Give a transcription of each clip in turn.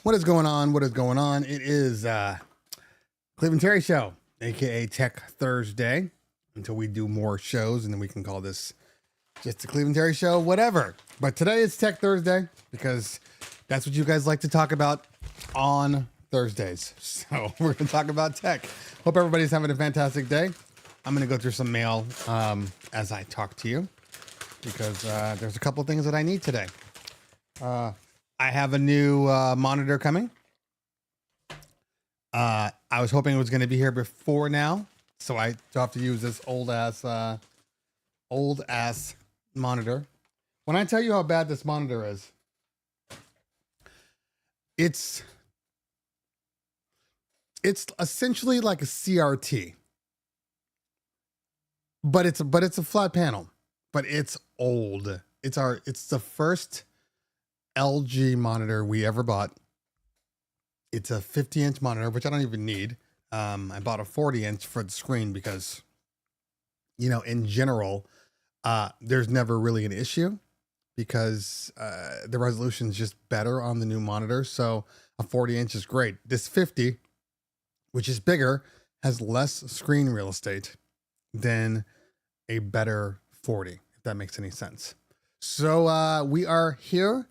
What is going on? What is going on? It is Cleveland Terry Show, aka Tech Thursday, until we do more shows, and then we can call this just the Cleveland Terry Show, whatever. But today is Tech Thursday because that's what you guys like to talk about on Thursdays. So we're going to talk about tech. Hope everybody's having a fantastic day. I'm going to go through some mail as I talk to you because there's a couple things that I need today. I have a new monitor coming. I was hoping it was going to be here before now, so I have to use this old ass monitor. When I tell you how bad this monitor is, it's essentially like a CRT, but it's a flat panel, but it's old. It's the first LG monitor we ever bought. It's a 50-inch monitor, which I don't even need. I bought a 40-inch for the screen because, in general, there's never really an issue because the resolution is just better on the new monitor. So a 40-inch is great. This 50, which is bigger, has less screen real estate than a better 40, if that makes any sense. So we are here.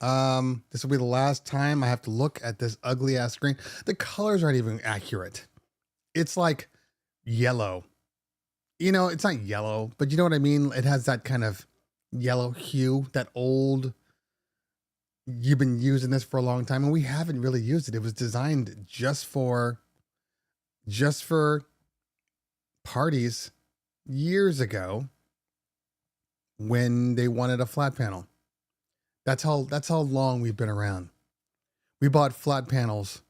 This will be the last time I have to look at this ugly ass screen. The colors aren't even accurate. It's like yellow. It's not yellow, but you know what I mean? It has that kind of yellow hue, that old, you've been using this for a long time and we haven't really used it. It was designed just for parties years ago when they wanted a flat panel. That's how long we've been around. We bought flat panels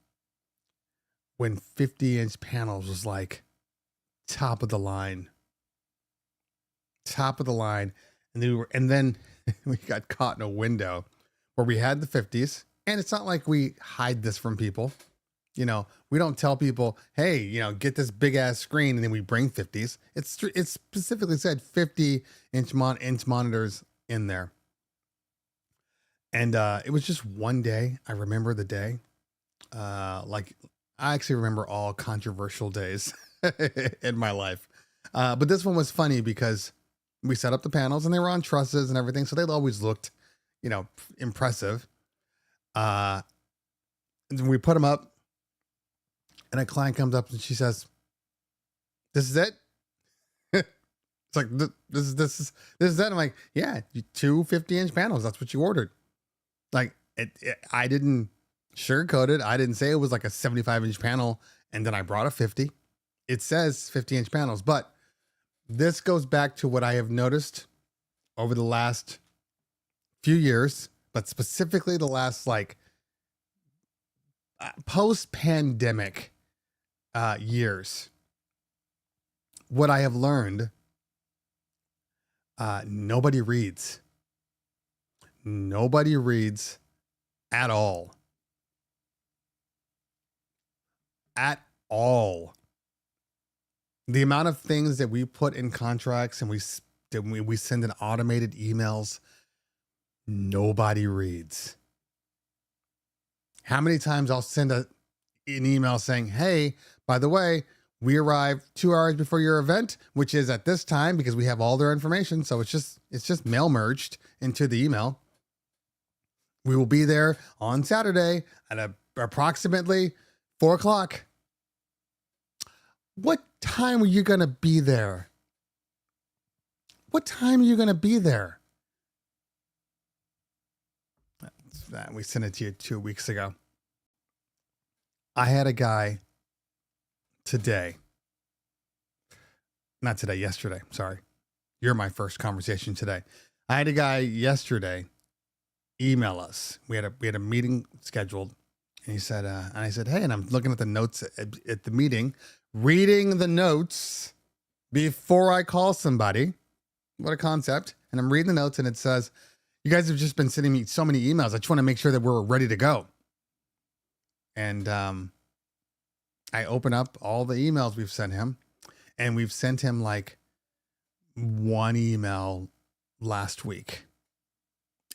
when 50-inch panels was like top of the line. And then we got caught in a window where we had the 50s, and it's not like we hide this from people. We don't tell people, hey, get this big ass screen, and then we bring 50s. It's specifically said 50-inch monitors in there. And it was just one day. I remember the day. I actually remember all controversial days in my life. But this one was funny because we set up the panels and they were on trusses and everything. So they always looked, impressive. And then we put them up and a client comes up and she says, "This is it?" It's like, this is it. I'm like, yeah, 2 50-inch panels. That's what you ordered. Like I didn't sugarcoat it. I didn't say it was like a 75-inch panel and then I brought a 50. It says 50-inch panels, but this goes back to what I have noticed over the last few years, but specifically the last post-pandemic years. What I have learned, nobody reads. Nobody reads at all. At all. The amount of things that we put in contracts and we send in automated emails, nobody reads. How many times I'll send an email saying, "Hey, by the way, we arrived 2 hours before your event, which is at this time," because we have all their information. So it's just mail merged into the email. "We will be there on Saturday at approximately 4:00. What time are you going to be there? What time are you going to be there? That's that. We sent it to you 2 weeks ago. I had a guy yesterday. Sorry. You're my first conversation today. I had a guy yesterday email us. We had a meeting scheduled, and he said, and I said, "Hey," and I'm looking at the notes at the meeting, reading the notes before I call somebody. What a concept. And I'm reading the notes and it says, "You guys have just been sending me so many emails. I just want to make sure that we're ready to go." And I open up all the emails we've sent him, and we've sent him like one email last week.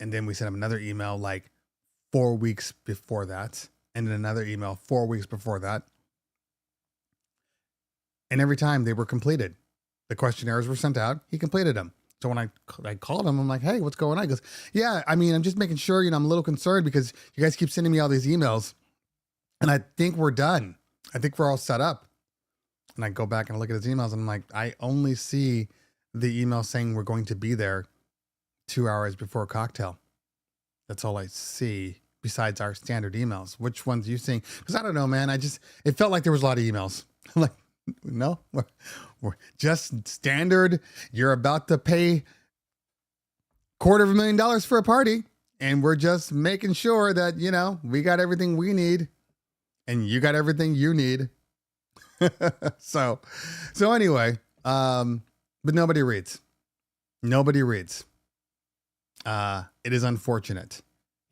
And then we sent him another email like 4 weeks before that, and then another email 4 weeks before that. And every time they were completed, the questionnaires were sent out. He completed them. So when I called him, I'm like, hey, what's going on? He goes, yeah, I mean, I'm just making sure, I'm a little concerned because you guys keep sending me all these emails and I think we're done. I think we're all set up. And I go back and look at his emails and I'm like, I only see the email saying we're going to be there 2 hours before cocktail. That's all I see besides our standard emails. Which ones are you seeing? Because I don't know, man. It felt like there was a lot of emails. I'm like, no, we're just standard. You're about to pay $250,000 for a party. And we're just making sure that, we got everything we need and you got everything you need. So anyway, but nobody reads. Nobody reads. It is unfortunate,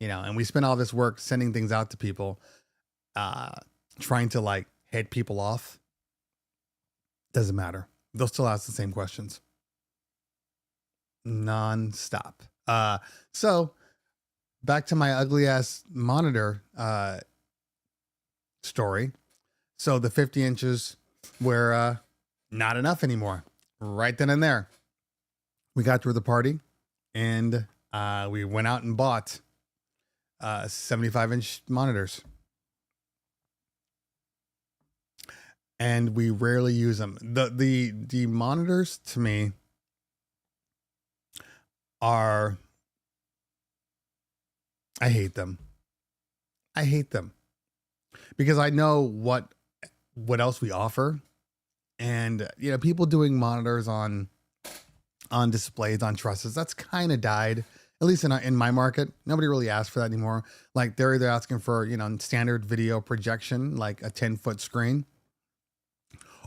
and we spend all this work sending things out to people, trying to like head people off. Doesn't matter. They'll still ask the same questions. Non-stop. So back to my ugly ass monitor, story. So the 50 inches were, not enough anymore. Right then and there, we got through the party and, we went out and bought, 75-inch monitors. And we rarely use them. The monitors to me I hate them. I hate them because I know what else we offer. And, people doing monitors on displays, on trusses, that's kind of died. At least in my market, nobody really asks for that anymore. Like they're either asking for, standard video projection, like a 10-foot screen,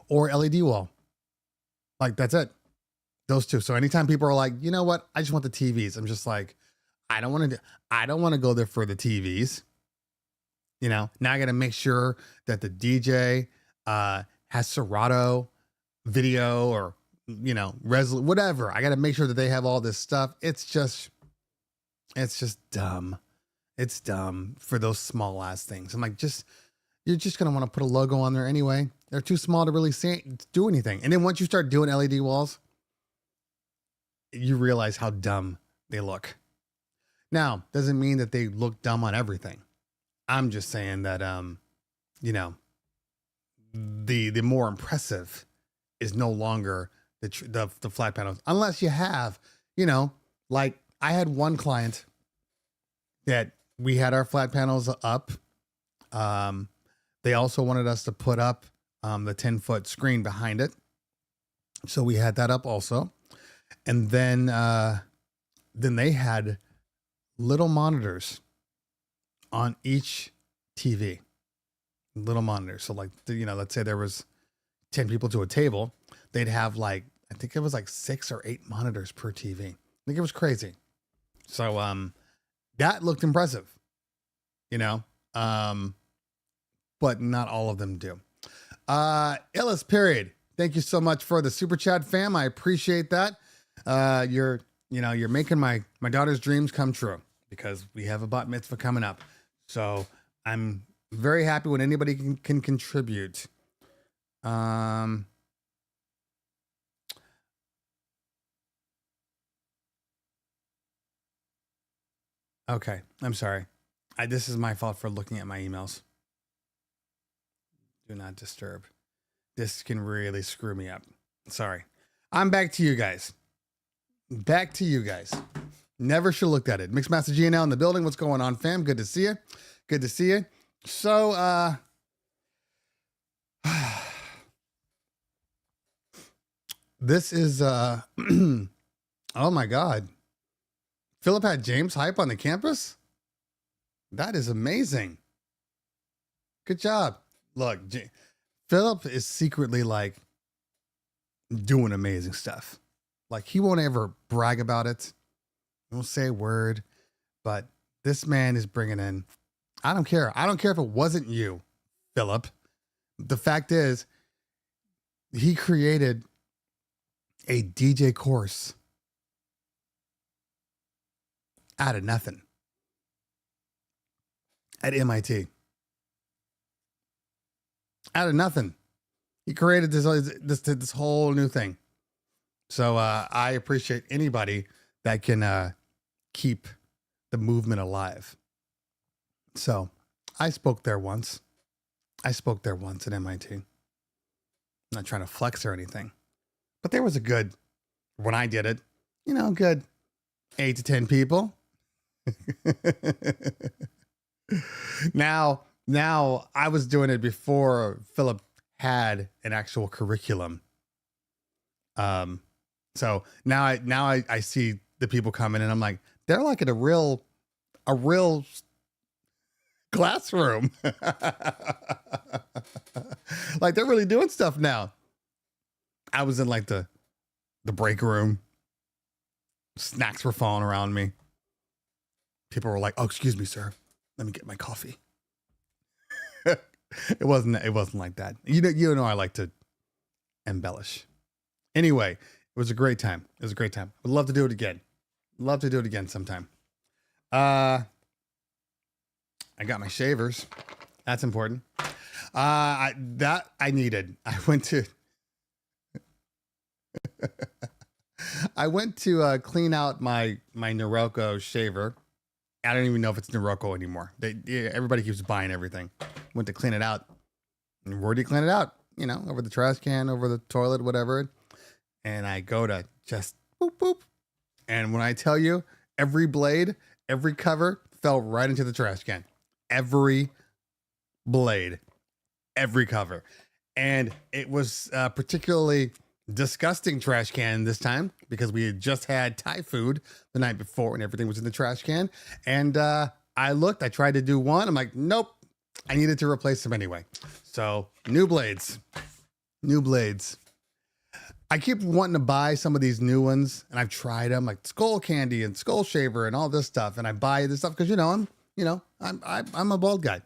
or LED wall. Like that's it. Those two. So anytime people are like, you know what, I just want the TVs. I'm just like, I don't want to go there for the TVs. Now I got to make sure that the DJ has Serato video or, whatever. I got to make sure that they have all this stuff. It's just dumb. It's dumb for those small ass things. I'm like, you're just going to want to put a logo on there anyway. They're too small to really do anything. And then once you start doing LED walls, you realize how dumb they look. Now, doesn't mean that they look dumb on everything. I'm just saying that, the more impressive is no longer the flat panels, unless you have, like I had one client that we had our flat panels up. They also wanted us to put up the 10-foot screen behind it. So we had that up also. And then they had little monitors on each TV. Little monitors. So like, let's say there was 10 people to a table. They'd have I think it was 6 or 8 monitors per TV. I think it was crazy. So that looked impressive, but not all of them do. Illis period. Thank you so much for the super chat, fam. I appreciate that. You're making my daughter's dreams come true because we have a bat mitzvah coming up. So I'm very happy when anybody can contribute. Okay. I'm sorry. This is my fault for looking at my emails. Do not disturb. This can really screw me up. Sorry. I'm back to you guys. Never should have looked at it. Mixmaster GNL in the building. What's going on, fam? Good to see you. So, this is, oh my God. Philip had James hype on the campus? That is amazing. Good job. Look, Philip is secretly doing amazing stuff. He won't ever brag about it. He won't say a word, but this man is bringing in, I don't care. I don't care if it wasn't you, Philip. The fact is, he created a DJ course out of nothing. at MIT. Out of nothing. He created this whole new thing. So I appreciate anybody that can keep the movement alive. So I spoke there once. At MIT. I'm not trying to flex or anything, but there was a good, when I did it, good 8 to 10 people. Now I was doing it before Philip had an actual curriculum. So now I see the people coming and I'm like, they're like in a real classroom. Like they're really doing stuff now. I was in like the break room. Snacks were falling around me. People were like, "Oh, excuse me, sir. Let me get my coffee." It wasn't like that. You know I like to embellish. Anyway, it was a great time. Would love to do it again. Sometime. I got my shavers. That's important. I needed. I went to clean out my Norelco shaver. I don't even know if it's Norelco anymore. Everybody keeps buying everything. Went to clean it out. And where do you clean it out? Over the trash can, over the toilet, whatever. And I go to just boop, boop. And when I tell you, every blade, every cover fell right into the trash can. Every blade, every cover. And it was particularly disgusting trash can this time because we had just had Thai food the night before and everything was in the trash can. And I tried to do one. I'm like, nope, I needed to replace them anyway. So new blades. I keep wanting to buy some of these new ones and I've tried them like Skull Candy and Skull Shaver and all this stuff. And I buy this stuff because, I'm a bald guy.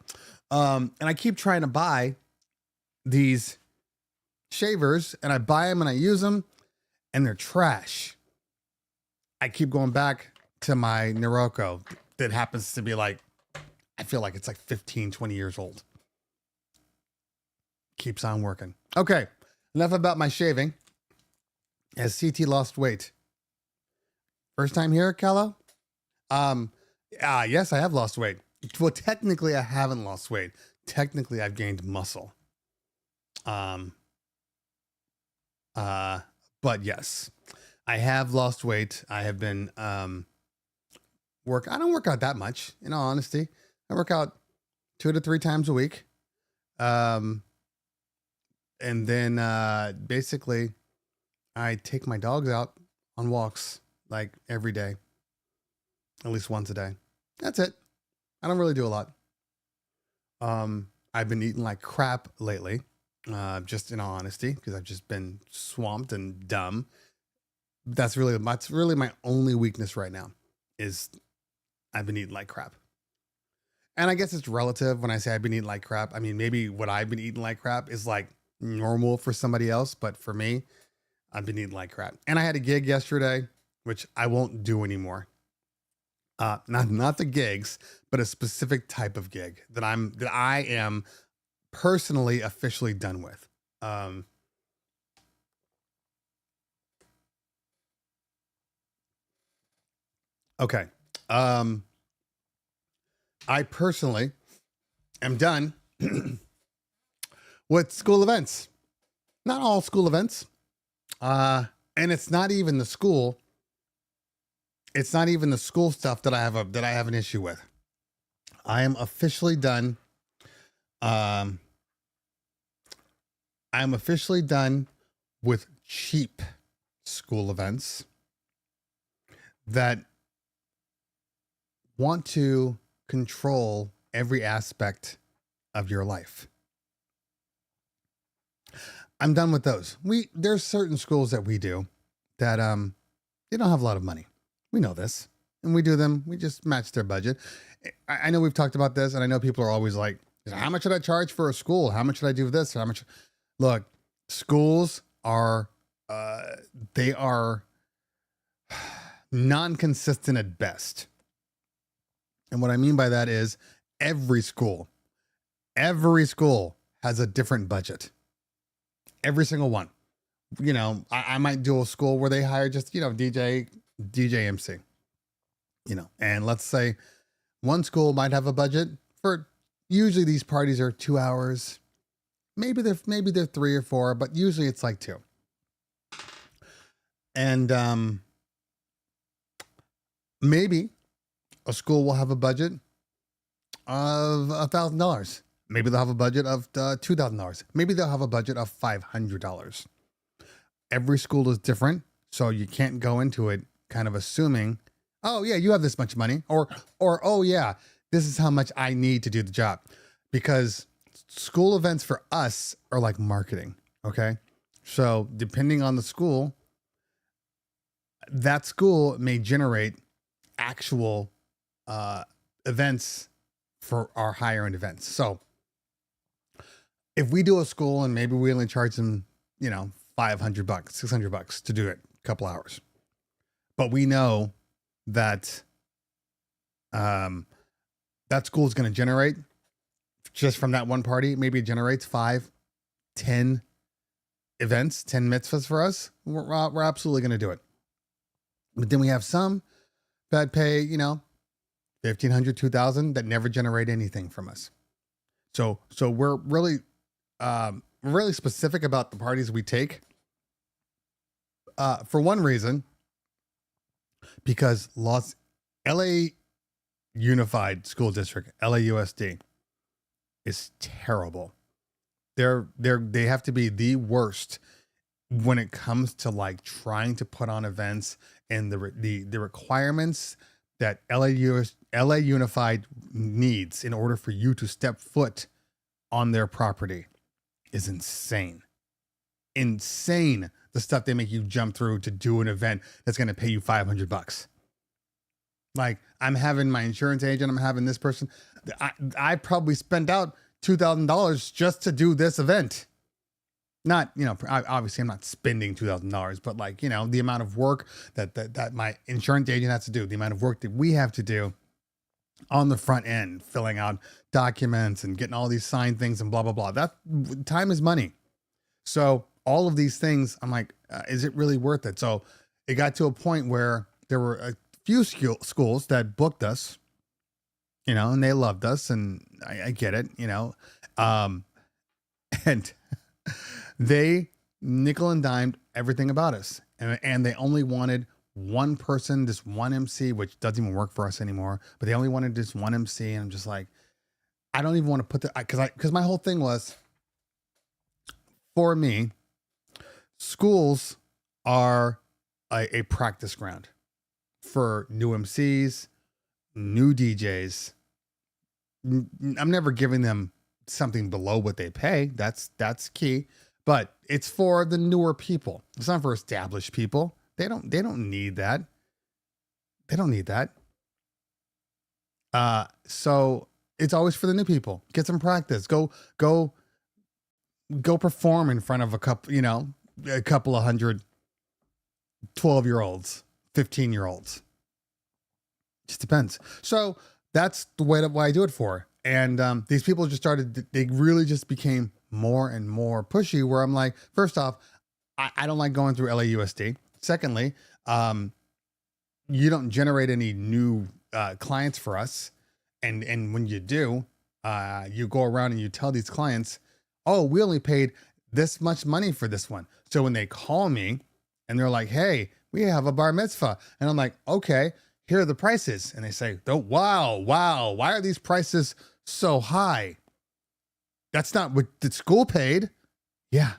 And I keep trying to buy these shavers and I buy them and I use them and they're trash. I keep going back to my Norelco that happens to be like, I feel like it's like 15, 20 years old. Keeps on working. Okay. Enough about my shaving. Has CT lost weight? First time here, Callow? Yes, I have lost weight. Well, technically I haven't lost weight. Technically I've gained muscle. But yes, I have lost weight. I have been, I don't work out that much, in all honesty. I work out 2 to 3 times a week. And then, basically I take my dogs out on walks like every day, at least once a day. That's it. I don't really do a lot. I've been eating like crap lately. Just in all honesty, because I've just been swamped and dumb. That's really my only weakness right now is I've been eating like crap. And I guess it's relative when I say I've been eating like crap. I mean, maybe what I've been eating like crap is like normal for somebody else, but for me, I've been eating like crap. And I had a gig yesterday, which I won't do anymore. Not the gigs, but a specific type of gig that I am personally officially done with. Okay. I personally am done with school events. Not all school events. And it's not even the school. It's not even the school stuff that I have an issue with. I am officially done. I'm officially done with cheap school events that want to control every aspect of your life. I'm done with those. There's certain schools that we do that they don't have a lot of money. We know this. And we do them. We just match their budget. I know we've talked about this, and I know people are always like, how much should I charge for a school? How much should I do this? How much? Look, schools are they are non-consistent at best. And what I mean by that is every school has a different budget. Every single one. I might do a school where they hire just, DJ MC, and let's say one school might have a budget for, usually these parties are 2 hours. Maybe they're 3 or 4, but usually it's like 2. And maybe a school will have a budget of $1,000. Maybe they'll have a budget of $2,000. Maybe they'll have a budget of $500. Every school is different, so you can't go into it kind of assuming, oh yeah, you have this much money, or oh yeah, this is how much I need to do the job, because school events for us are like marketing. Okay, so depending on the school, that school may generate actual events for our higher end events. So if we do a school and maybe we only charge them, $500, $600 to do it, a couple hours, but we know that that school is going to generate, just from that one party, maybe it generates 5, 10 events, 10 mitzvahs for us. We're absolutely going to do it. But then we have some that pay, $1,500, $2,000 that never generate anything from us. So we're really specific about the parties we take. For one reason, because LA Unified School District, LAUSD, is terrible. They have to be the worst when it comes to like trying to put on events, and the requirements that LA Unified needs in order for you to step foot on their property is insane. Insane. The stuff they make you jump through to do an event that's going to pay you $500. Like, I'm having my insurance agent, I'm having this person. I probably spent out $2,000 just to do this event. Not, obviously I'm not spending $2,000, but like, the amount of work that my insurance agent has to do, the amount of work that we have to do on the front end, filling out documents and getting all these signed things and blah, blah, blah. That time is money. So all of these things, I'm like, is it really worth it? So it got to a point where there were a few schools that booked us, and they loved us, and I get it, and they nickel and dimed everything about us. And they only wanted one person, this one MC, which doesn't even work for us anymore, but they only wanted this one MC. And I'm just like, I don't even want to put because my whole thing was, for me, schools are a practice ground for new MCs, new DJs. I'm never giving them something below what they pay. That's key. But it's for the newer people. It's not for established people. They don't need that. They don't need that. So it's always for the new people. Get some practice. Go perform in front of a couple of hundred 12-year-olds, 15-year-olds. Just depends. So that's the way that I do it for. And these people just they really just became more and more pushy, where I'm like, first off, I don't like going through LAUSD. Secondly, you don't generate any new clients for us. And when you do, you go around and you tell these clients, oh, we only paid this much money for this one. So when they call me and they're like, hey, we have a bar mitzvah. And I'm like, okay, here are the prices. And they say, oh, wow, why are these prices so high? That's not what the school paid. Yeah,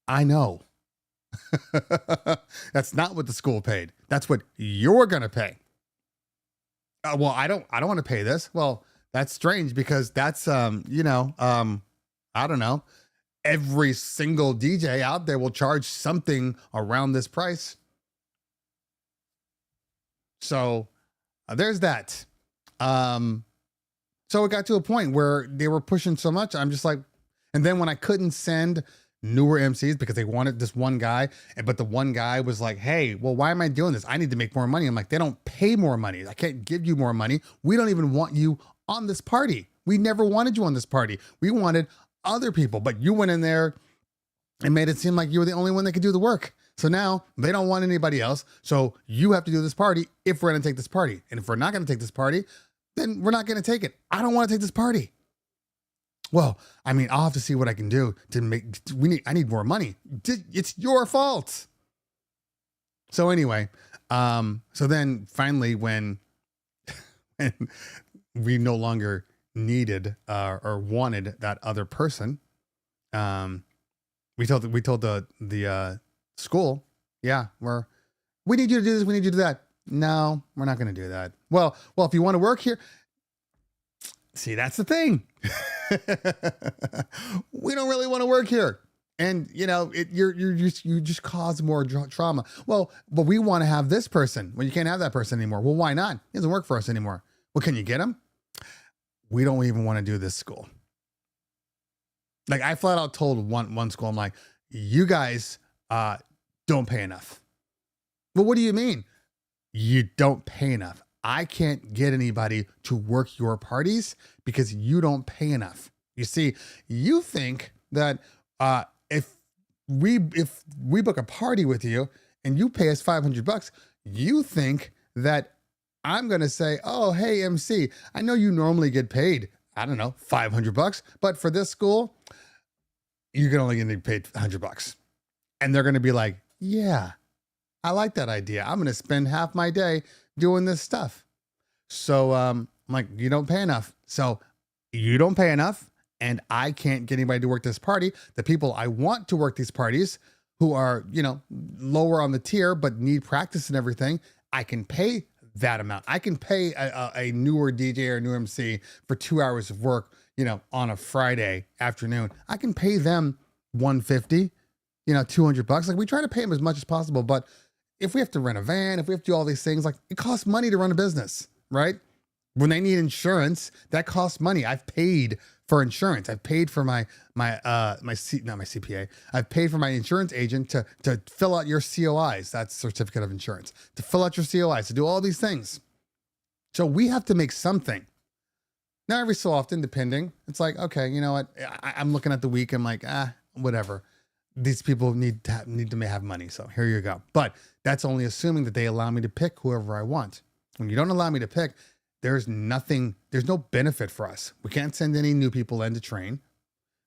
I know. That's not what the school paid. That's what you're going to pay. Well, I don't want to pay this. Well, that's strange, because that's, I don't know. Every single DJ out there will charge something around this price. So there's that. So it got to a point where they were pushing so much. I'm just like, and then when I couldn't send newer MCs because they wanted this one guy, but the one guy was like, hey, well, why am I doing this? I need to make more money. I'm like, they don't pay more money. I can't give you more money. We don't even want you on this party. We never wanted you on this party. We wanted other people, but you went in there and made it seem like you were the only one that could do the work. So now they don't want anybody else. So you have to do this party if we're going to take this party. And if we're not going to take this party, then we're not going to take it. I don't want to take this party. Well, I mean, I'll have to see what I can do to make, I need more money. It's your fault. So anyway, so then finally when we no longer needed or wanted that other person, we told the school, yeah, we need you to do this, we need you to do that. No, we're not going to do that. Well, if you want to work here, see, that's the thing. We don't really want to work here. And you know, you just cause more trauma. Well, but we want to have this person. Well, you can't have that person anymore. Well, why not? He doesn't work for us anymore. Well, can you get him? We don't even want to do this school. Like I flat out told one school, I'm like, you guys don't pay enough. Well, what do you mean? You don't pay enough. I can't get anybody to work your parties because you don't pay enough. You see, you think that if we book a party with you and you pay us $500, you think that I'm going to say, oh, hey, MC, I know you normally get paid, I don't know, $500, but for this school, you're only going to get paid $100. And they're going to be like, yeah, I like that idea. I'm going to spend half my day doing this stuff. So I'm like, you don't pay enough. So you don't pay enough. And I can't get anybody to work this party. The people I want to work these parties who are, you know, lower on the tier, but need practice and everything, I can pay that amount. I can pay a newer DJ or new MC for 2 hours of work, you know, on a Friday afternoon. I can pay them $150, you know, $200. Like we try to pay them as much as possible. But if we have to rent a van, if we have to do all these things, like it costs money to run a business, right? When they need insurance, that costs money. I've paid for insurance. I've paid for my CPA. I've paid for my insurance agent to fill out your COIs. That's certificate of insurance. To fill out your COIs, to do all these things. So we have to make something. Now, every so often, depending, it's like, okay, you know what? I'm looking at the week. I'm like, whatever. These people need to have money. So here you go. But that's only assuming that they allow me to pick whoever I want. When you don't allow me to pick, there's no benefit for us. We can't send any new people in to train.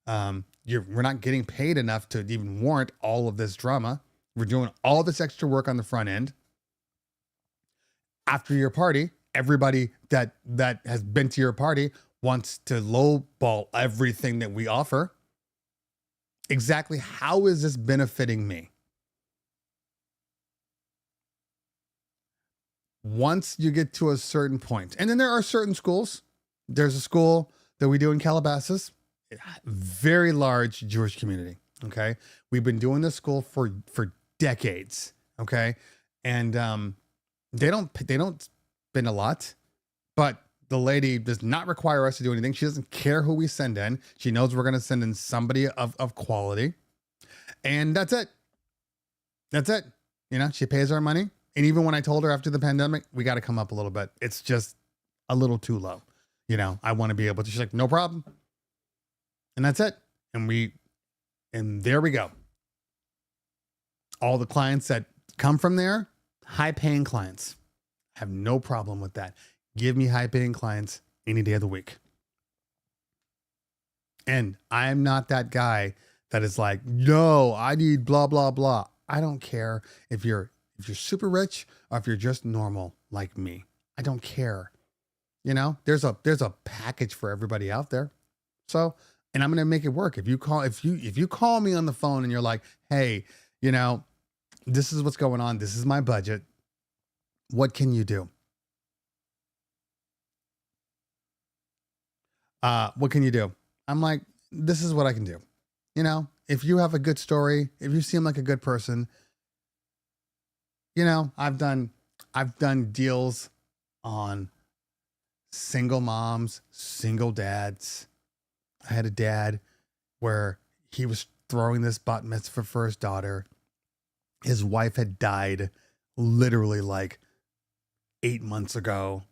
We're not getting paid enough to even warrant all of this drama. We're doing all this extra work on the front end. After your party, everybody that has been to your party wants to lowball everything that we offer. Exactly how is this benefiting me? Once you get to a certain point, and then there are certain schools. There's a school that we do in Calabasas, very large Jewish community. Okay. We've been doing this school for decades. Okay. And, they don't spend a lot, but the lady does not require us to do anything. She doesn't care who we send in. She knows we're going to send in somebody of quality, and that's it. That's it. You know, she pays our money. And even when I told her after the pandemic, we got to come up a little bit. It's just a little too low. You know, I want to be able to, she's like, no problem. And that's it. And there we go. All the clients that come from there, high paying clients. I have no problem with that. Give me high paying clients any day of the week. And I'm not that guy that is like, no, I need blah, blah, blah. I don't care if you're super rich or if you're just normal like me. I don't care. You know, there's a package for everybody out there. So, and I'm going to make it work. If you call me on the phone and you're like, hey, you know, this is what's going on. This is my budget. What can you do? What can you do? I'm like, this is what I can do. You know, if you have a good story, if you seem like a good person, you know, I've done deals on single moms, single dads. I had a dad where he was throwing this bat mitzvah for his daughter. His wife had died literally like 8 months ago.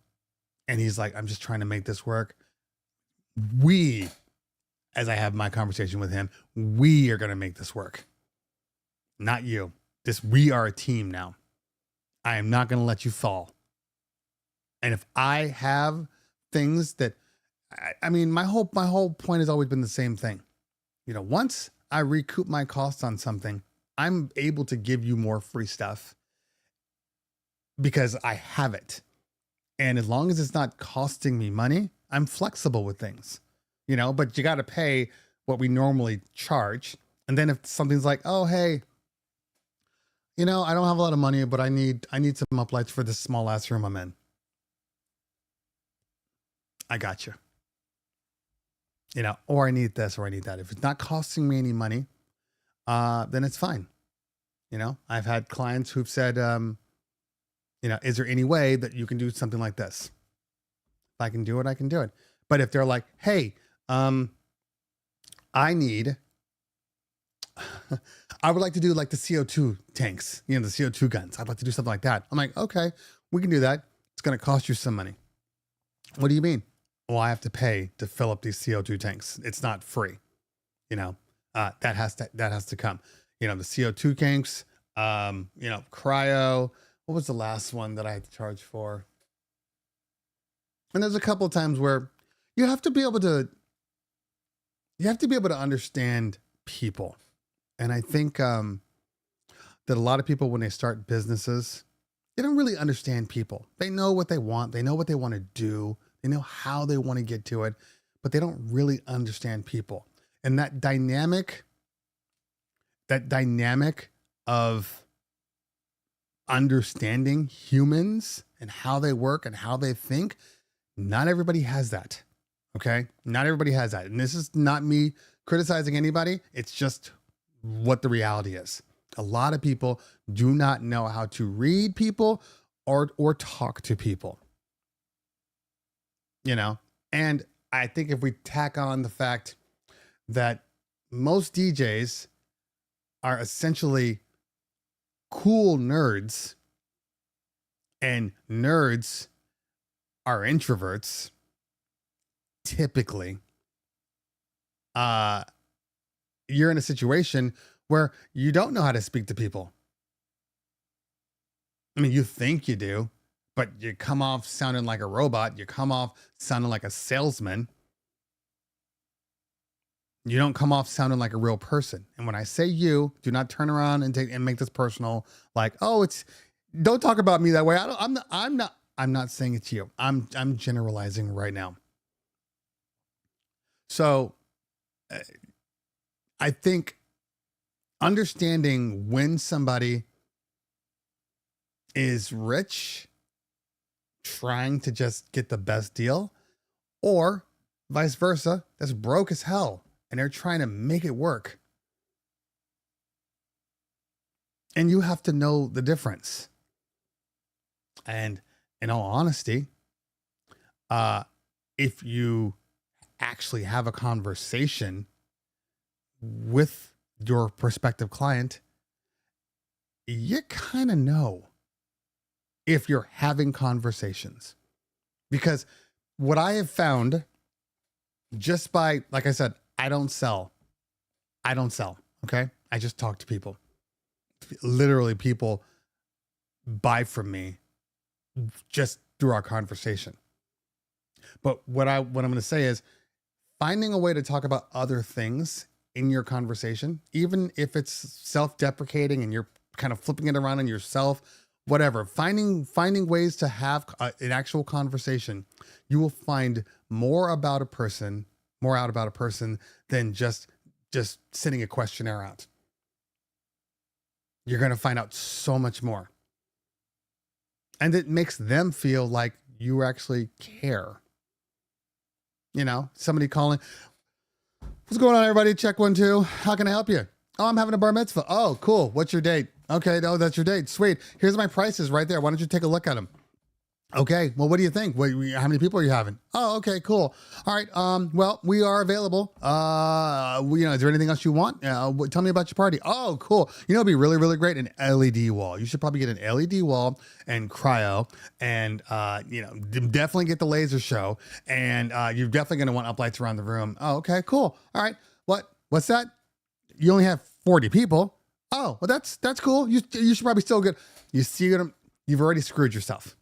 And he's like, I'm just trying to make this work. we, as I have my conversation with him, we are going to make this work. Not you. We are a team now. I am not going to let you fall. And if I have things that, I mean, my whole point has always been the same thing. You know, once I recoup my costs on something, I'm able to give you more free stuff because I have it. And as long as it's not costing me money, I'm flexible with things, you know, but you got to pay what we normally charge. And then if something's like, oh, hey, you know, I don't have a lot of money, but I need some uplights for this small ass room I'm in. I got you. You know, or I need this or I need that. If it's not costing me any money, then it's fine. You know, I've had clients who've said, you know, is there any way that you can do something like this? If I can do it, I can do it. But if they're like, hey, I need, I would like to do like the CO2 tanks, you know, the CO2 guns. I'd like to do something like that. I'm like, okay, we can do that. It's going to cost you some money. What do you mean? Well, I have to pay to fill up these CO2 tanks. It's not free. You know, that has to come. You know, the CO2 tanks, you know, cryo. What was the last one that I had to charge for? And there's a couple of times where you have to be able to understand people. And I think that a lot of people, when they start businesses, they don't really understand people. They know what they want. They know what they want to do. They know how they want to get to it, but they don't really understand people. And that dynamic of understanding humans and how they work and how they think, not everybody has that. Okay. Not everybody has that. And this is not me criticizing anybody. It's just what the reality is. A lot of people do not know how to read people or talk to people, you know? And I think if we tack on the fact that most DJs are essentially cool nerds and nerds are introverts, typically, you're in a situation where you don't know how to speak to people. I mean, you think you do, but you come off sounding like a robot. You come off sounding like a salesman. You don't come off sounding like a real person. And when I say you, do not turn around and make this personal. Like, oh, don't talk about me that way. I'm not saying it's you. I'm generalizing right now. So I think understanding when somebody is rich, trying to just get the best deal, or vice versa, that's broke as hell and they're trying to make it work. And you have to know the difference. And in all honesty, if you actually have a conversation with your prospective client, you kind of know if you're having conversations. Because what I have found, just by, like I said, I don't sell. Okay. I just talk to people. Literally, people buy from me just through our conversation. But what I'm going to say is finding a way to talk about other things in your conversation, even if it's self-deprecating and you're kind of flipping it around on yourself, whatever, finding ways to have an actual conversation, you will find more out about a person than just sending a questionnaire out. You're going to find out so much more. And it makes them feel like you actually care. You know, somebody calling, what's going on, everybody? Check 1, 2. How can I help you? Oh, I'm having a bar mitzvah. Oh, cool. What's your date? Okay. Oh, that's your date. Sweet. Here's my prices right there. Why don't you take a look at them? Okay. Well, what do you think? How many people are you having? Oh, okay, cool. All right. Well, we are available. Is there anything else you want? Tell me about your party. Oh, cool. It'd be really, really great. An LED wall. You should probably get an LED wall and cryo, and definitely get the laser show. And you're definitely going to want uplights around the room. Oh, okay, cool. All right. What's that? You only have 40 people. Oh, well, that's cool. You should probably still get. You see, you've already screwed yourself.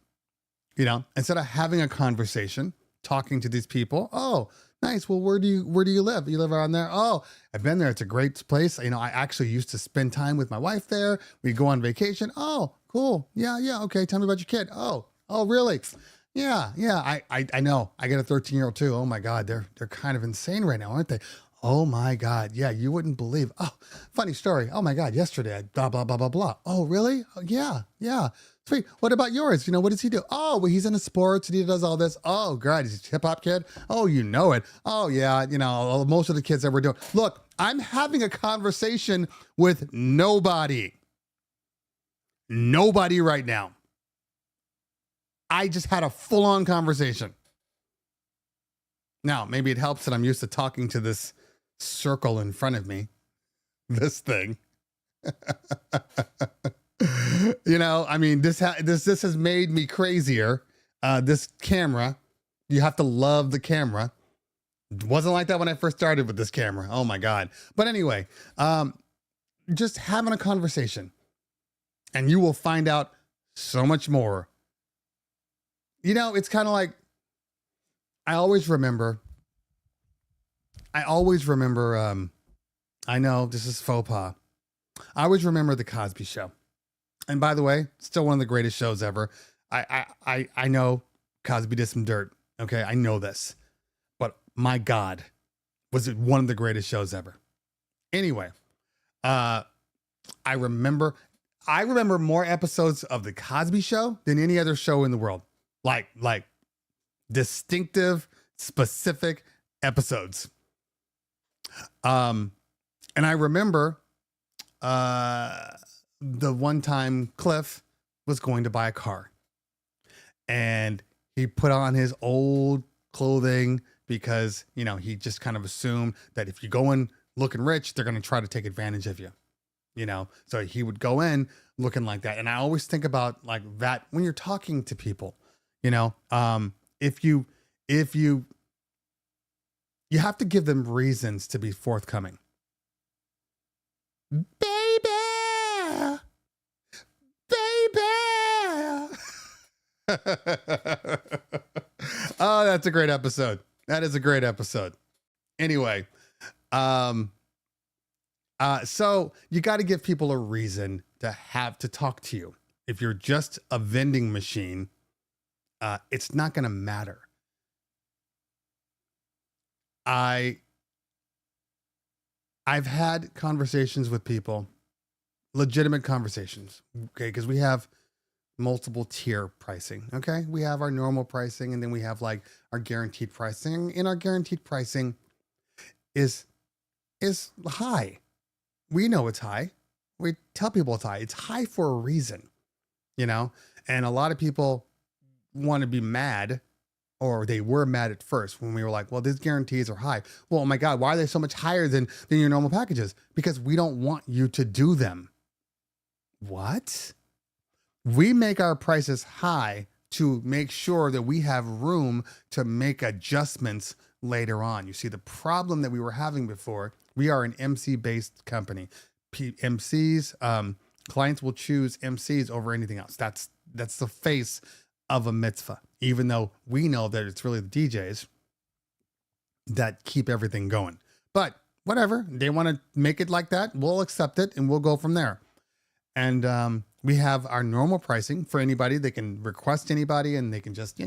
Instead of having a conversation, talking to these people. Oh, nice. Well, where do you live? You live around there? Oh, I've been there. It's a great place. I actually used to spend time with my wife there. We go on vacation. Oh, cool. Yeah. Okay. Tell me about your kid. Oh, really? Yeah. I know. I got a 13-year-old too. Oh my God. They're kind of insane right now, aren't they? Oh my God. Yeah. You wouldn't believe. Oh, funny story. Oh my God. Yesterday, blah, blah, blah, blah, blah. Oh, really? Oh, yeah. Sweet. What about yours? What does he do? Oh, well, he's into sports and he does all this. Oh, God, he's a hip hop kid. Oh, you know it. Oh, yeah. Most of the kids that we're doing. Look, I'm having a conversation with nobody. Nobody right now. I just had a full on conversation. Now, maybe it helps that I'm used to talking to this circle in front of me. This thing. This has made me crazier. This camera, you have to love the camera. It wasn't like that when I first started with this camera. Oh my God. But anyway, just having a conversation and you will find out so much more. It's kind of like, I always remember, I know this is faux pas. I always remember the Cosby Show. And by the way, still one of the greatest shows ever. I know Cosby did some dirt. Okay, I know this. But my God, was it one of the greatest shows ever? Anyway, I remember more episodes of the Cosby Show than any other show in the world. Like distinctive, specific episodes. And I remember the one time Cliff was going to buy a car and he put on his old clothing because, he just kind of assumed that if you go in looking rich, they're going to try to take advantage of you, so he would go in looking like that. And I always think about like that when you're talking to people, if you have to give them reasons to be forthcoming. Baby. Oh, that's a great episode. That is a great episode. Anyway, so you got to give people a reason to have to talk to you. If you're just a vending machine, it's not going to matter. I've had conversations with people, legitimate conversations, okay? Because we have multiple tier pricing, okay? We have our normal pricing, and then we have like our guaranteed pricing. And our guaranteed pricing is high. We know it's high. We tell people it's high. It's high for a reason, and a lot of people want to be mad, or they were mad at first when we were like, well, these guarantees are high. Well, oh my God, why are they so much higher than your normal packages? Because we don't want you to do them. What? We make our prices high to make sure that we have room to make adjustments later on. You see, the problem that we were having before, we are an MC-based company. MCs, clients will choose MCs over anything else. That's the face of a mitzvah, even though we know that it's really the DJs that keep everything going. But whatever, they want to make it like that, we'll accept it and we'll go from there. And we have our normal pricing for anybody. They can request anybody and they can just, do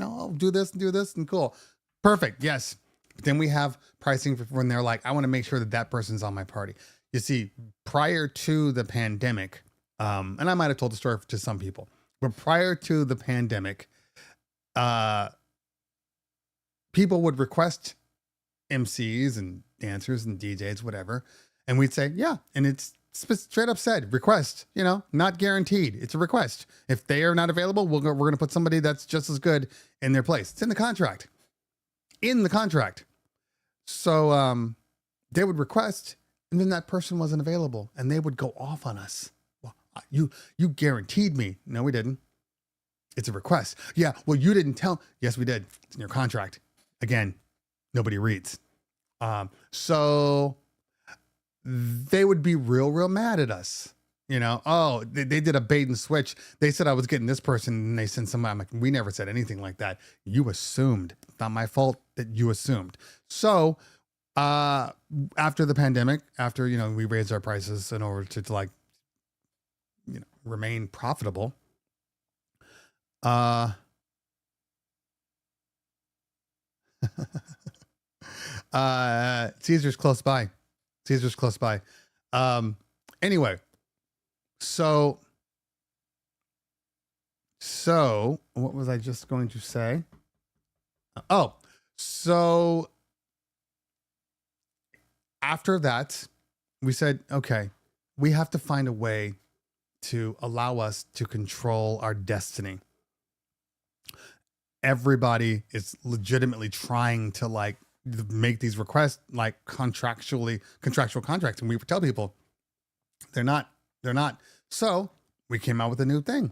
this and do this and cool. Perfect. Yes. But then we have pricing for when they're like, I want to make sure that person's on my party. You see, prior to the pandemic, and I might have told the story to some people, but prior to the pandemic, people would request MCs and dancers and DJs, whatever. And we'd say, yeah. And it's straight up said request, not guaranteed. It's a request. If they are not available, we're going to put somebody that's just as good in their place. It's in the contract. So they would request, and then that person wasn't available, and they would go off on us. Well, you guaranteed me. No, we didn't. It's a request. Yeah, well, you didn't tell. Yes, we did. It's in your contract. Again, nobody reads. So they would be real mad at us. Oh, they did a bait and switch. They said I was getting this person, and they sent somebody. I'm like, we never said anything like that. You assumed. It's not my fault that you assumed. So after the pandemic, after we raised our prices in order to remain profitable. Caesar's close by. Anyway, so what was I just going to say? So after that, we said, okay, we have to find a way to allow us to control our destiny. Everybody is legitimately trying to make these requests contractual contracts. And we would tell people they're not. So we came out with a new thing.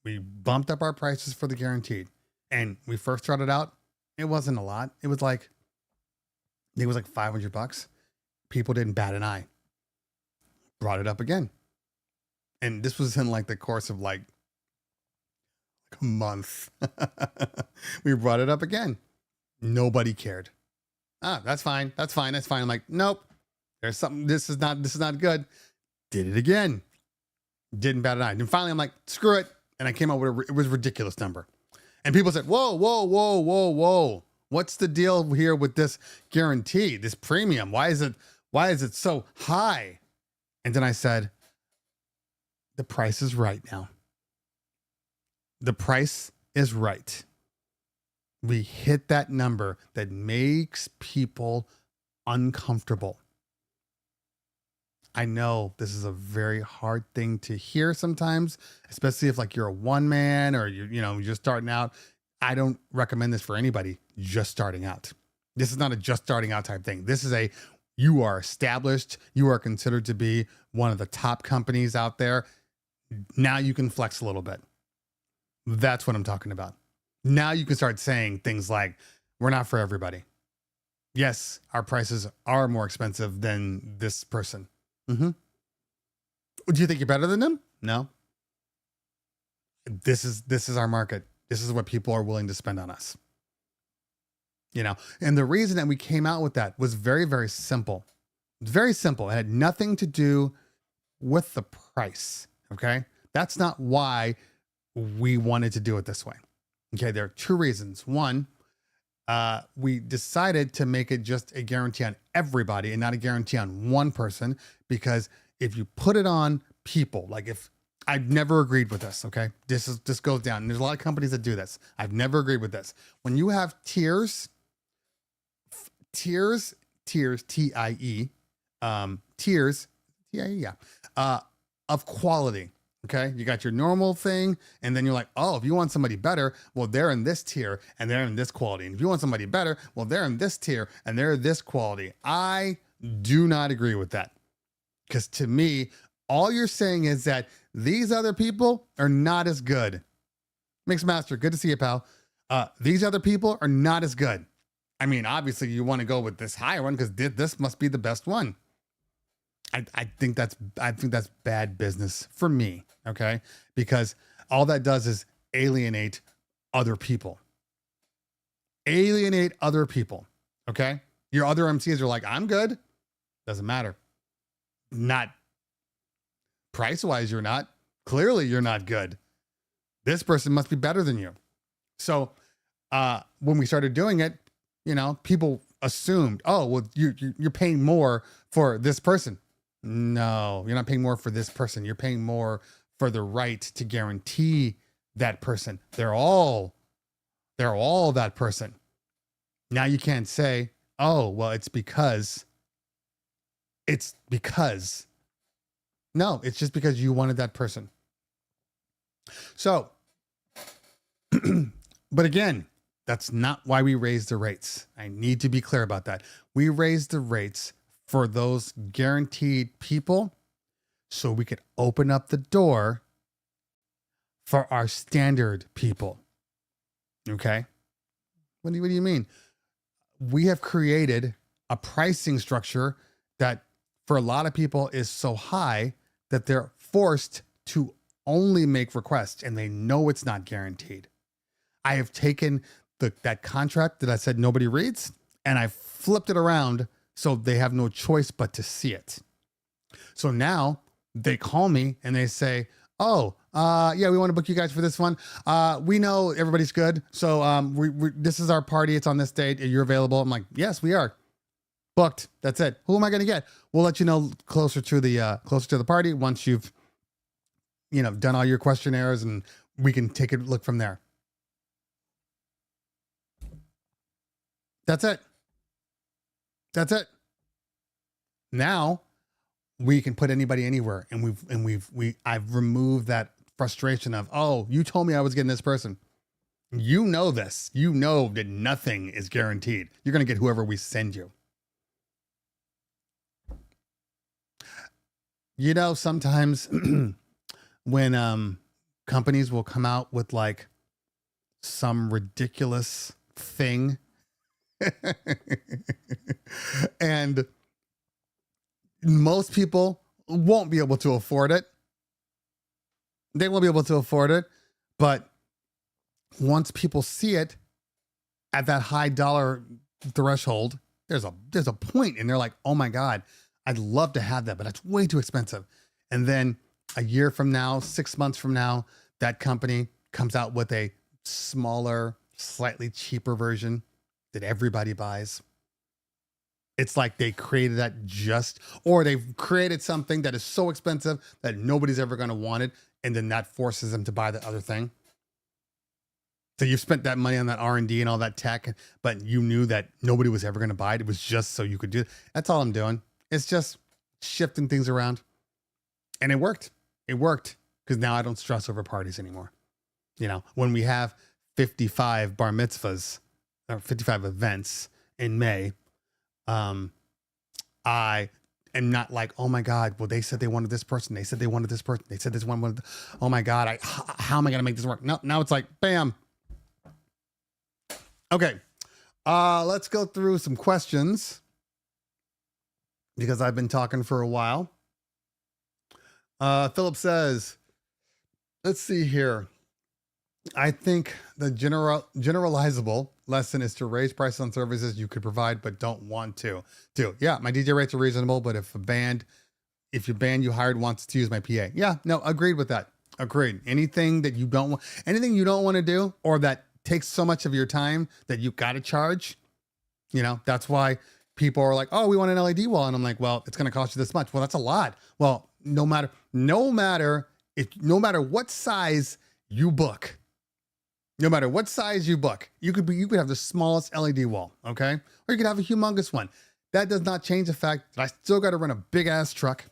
We bumped up our prices for the guaranteed. And we first started out, it wasn't a lot. It was like $500. People didn't bat an eye. Brought it up again. And this was in the course of a month. We brought it up again. Nobody cared. That's fine. I'm like, nope. There's something. This is not good. Did it again. Didn't bat an eye. And finally I'm like, screw it. And I came up with it was a ridiculous number. And people said, whoa. What's the deal here with this guarantee, this premium? Why is it so high? And then I said, the price is right now. The price is right. We hit that number that makes people uncomfortable. I know this is a very hard thing to hear sometimes, especially if you're a one man or you're just starting out. I don't recommend this for anybody just starting out. This is not a just starting out type thing. This is you are established. You are considered to be one of the top companies out there. Now you can flex a little bit. That's what I'm talking about. Now you can start saying things like, we're not for everybody. Yes, our prices are more expensive than this person. Mm-hmm. Do you think you're better than them? No. This is our market. This is what people are willing to spend on us. And the reason that we came out with that was very, very simple. Very simple. It had nothing to do with the price. Okay. That's not why we wanted to do it this way. Okay. There are two reasons. One, we decided to make it just a guarantee on everybody and not a guarantee on one person, because if you put it on people, if I've never agreed with this. Okay. This goes down. And there's a lot of companies that do this. I've never agreed with this. When you have tiers, T-I-E, tiers, yeah, of quality. Okay. You got your normal thing. And then you're like, oh, if you want somebody better, well, they're in this tier and they're in this quality. And if you want somebody better, well, they're in this tier and they're this quality. I do not agree with that. Because to me, all you're saying is that these other people are not as good. Mixmaster, good to see you, pal. These other people are not as good. I mean, obviously you want to go with this higher one because this must be the best one. I think that's bad business for me. Okay. Because all that does is alienate other people. Okay. Your other MCs are like, I'm good. Doesn't matter. Not price wise. You're not. Clearly you're not good. This person must be better than you. So, when we started doing it, people assumed, oh, well, you're paying more for this person. No, you're not paying more for this person. You're paying more for the right to guarantee that person. They're all that person. Now you can't say, oh, well, it's because No, it's just because you wanted that person. So, but again, that's not why we raised the rates. I need to be clear about that. We raised the rates for those guaranteed people so we could open up the door for our standard people. Okay? What do you mean? We have created a pricing structure that for a lot of people is so high that they're forced to only make requests and they know it's not guaranteed. I have taken that contract that I said nobody reads and I flipped it around so they have no choice but to see it. So now they call me and they say, oh, yeah, we want to book you guys for this one. We know everybody's good. So this is our party. It's on this date. You're available. I'm like, yes, we are. Booked. That's it. Who am I going to get? We'll let you know closer to the party once you've, done all your questionnaires and we can take a look from there. That's it. That's it. Now we can put anybody anywhere. And I've removed that frustration of, oh, you told me I was getting this person. You know this. You know that nothing is guaranteed. You're going to get whoever we send you. Sometimes when companies will come out with like some ridiculous thing and most people won't be able to afford it. They won't be able to afford it. But once people see it at that high dollar threshold, there's a point and they're like, oh my God, I'd love to have that, but that's way too expensive. And then a year from now, 6 months from now, that company comes out with a smaller, slightly cheaper version that everybody buys. It's like they created that or they've created something that is so expensive that nobody's ever going to want it. And then that forces them to buy the other thing. So you've spent that money on that R&D and all that tech, but you knew that nobody was ever going to buy it. It was just so you could do it. That's all I'm doing. It's just shifting things around. And it worked. It worked because now I don't stress over parties anymore. When we have 55 bar mitzvahs or 55 events in May, I am not like, oh my God, well, they said they wanted this person. They said they wanted this person. They said this one wanted, oh my God, how am I going to make this work? No, now it's like, bam. Okay. Let's go through some questions because I've been talking for a while. Philip says, let's see here. I think the generalizable lesson is to raise prices on services you could provide but don't want to do. Yeah, my DJ rates are reasonable, but if your band you hired wants to use my PA, yeah, no, agreed with that. Agreed. Anything you don't want to do or that takes so much of your time that you got to charge, that's why people are like, oh, we want an LED wall. And I'm like, well, it's going to cost you this much. Well, that's a lot. Well, no matter what size you book, you could have the smallest LED wall. Okay. Or you could have a humongous one. That does not change the fact that I still got to run a big ass truck.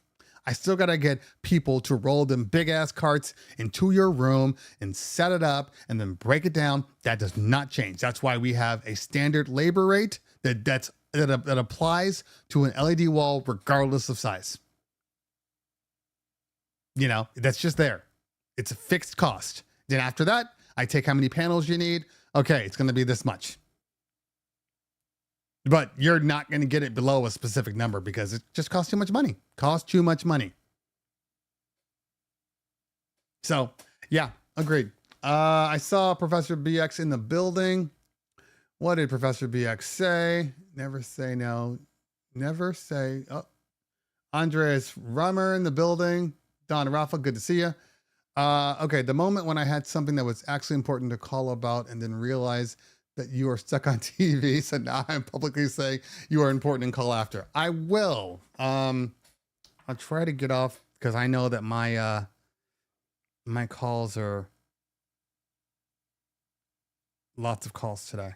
I still got to get people to roll them big ass carts into your room and set it up and then break it down. That does not change. That's why we have a standard labor rate that applies to an LED wall regardless of size. That's just there. It's a fixed cost. Then after that, I take how many panels you need. Okay, it's going to be this much. But you're not going to get it below a specific number because it just costs too much money. So, yeah, agreed. I saw Professor BX in the building. What did Professor BX say? Never say no. Never say. Oh, Andreas Rummer in the building. Don Rafa, good to see you. Okay, the moment when I had something that was actually important to call about and then realize that you are stuck on TV. So now I'm publicly saying you are important and call after. I will. I'll try to get off because I know that my calls are lots of calls today.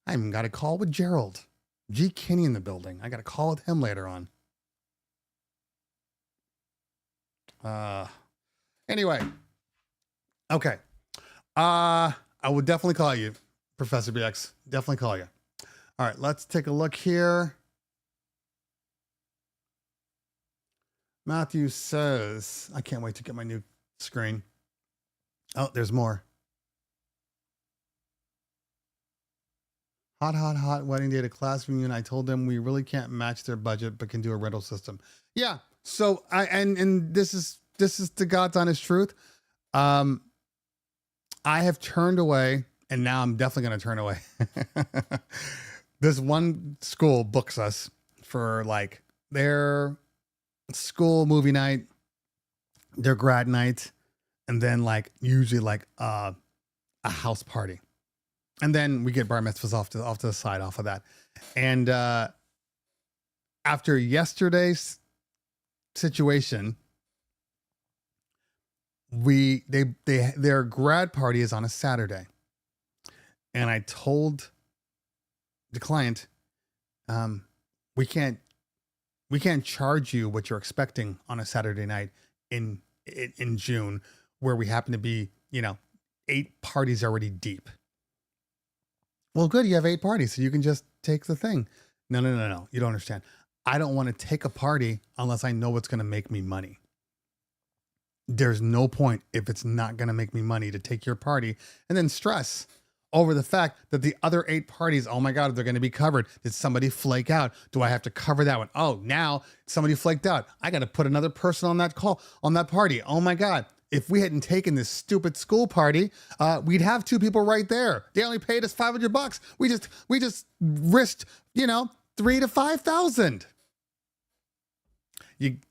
I even got a call with Gerald G. Kinney in the building. I got a call with him later on. Uh, anyway, okay. I would definitely call you, Professor BX. Definitely call you. All right, let's take a look here. Matthew says, I can't wait to get my new screen. Oh, there's more. Hot wedding day to class reunion. I told them we really can't match their budget, but can do a rental system. Yeah. So and this is the God's honest truth. I have turned away, and now I'm definitely going to turn away. This one school books us for like their school movie night, their grad night, and then like usually like a house party. And then we get bar mitzvahs off to the side off of that. And after yesterday's situation, their grad party is on a Saturday. And I told the client, we can't charge you what you're expecting on a Saturday night in June, where we happen to be, 8 parties already deep. Well, good. You have 8 parties, so you can just take the thing. No. You don't understand. I don't want to take a party unless I know it's going to make me money. There's no point if it's not going to make me money to take your party and then stress over the fact that the other 8 parties, oh my God, they're going to be covered. Did somebody flake out? Do I have to cover that one? Oh, now somebody flaked out. I got to put another person on that party. Oh my God. If we hadn't taken this stupid school party, we'd have 2 people right there. They only paid us $500. We just risked, $3,000 to $5,000.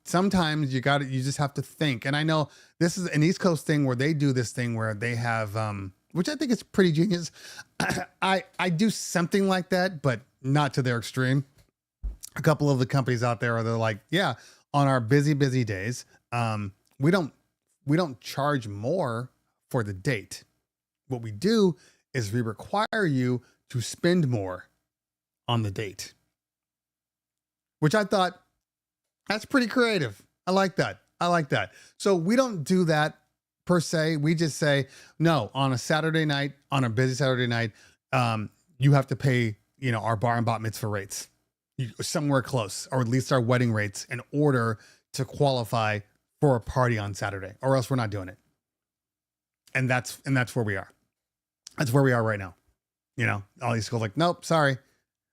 Sometimes you just have to think. And I know this is an East Coast thing where they do this thing where they have, which I think is pretty genius. I do something like that, but not to their extreme. A couple of the companies out there they're like, yeah, on our busy days, we don't charge more for the date. What we do is we require you to spend more on the date, which I thought that's pretty creative. I like that. So we don't do that per se. We just say, no, on a Saturday night, on a busy Saturday night, you have to pay, our bar and bat mitzvah rates somewhere close, or at least our wedding rates, in order to qualify for a party on Saturday, or else we're not doing it. And that's where we are. That's where we are right now. All these schools like, nope, sorry.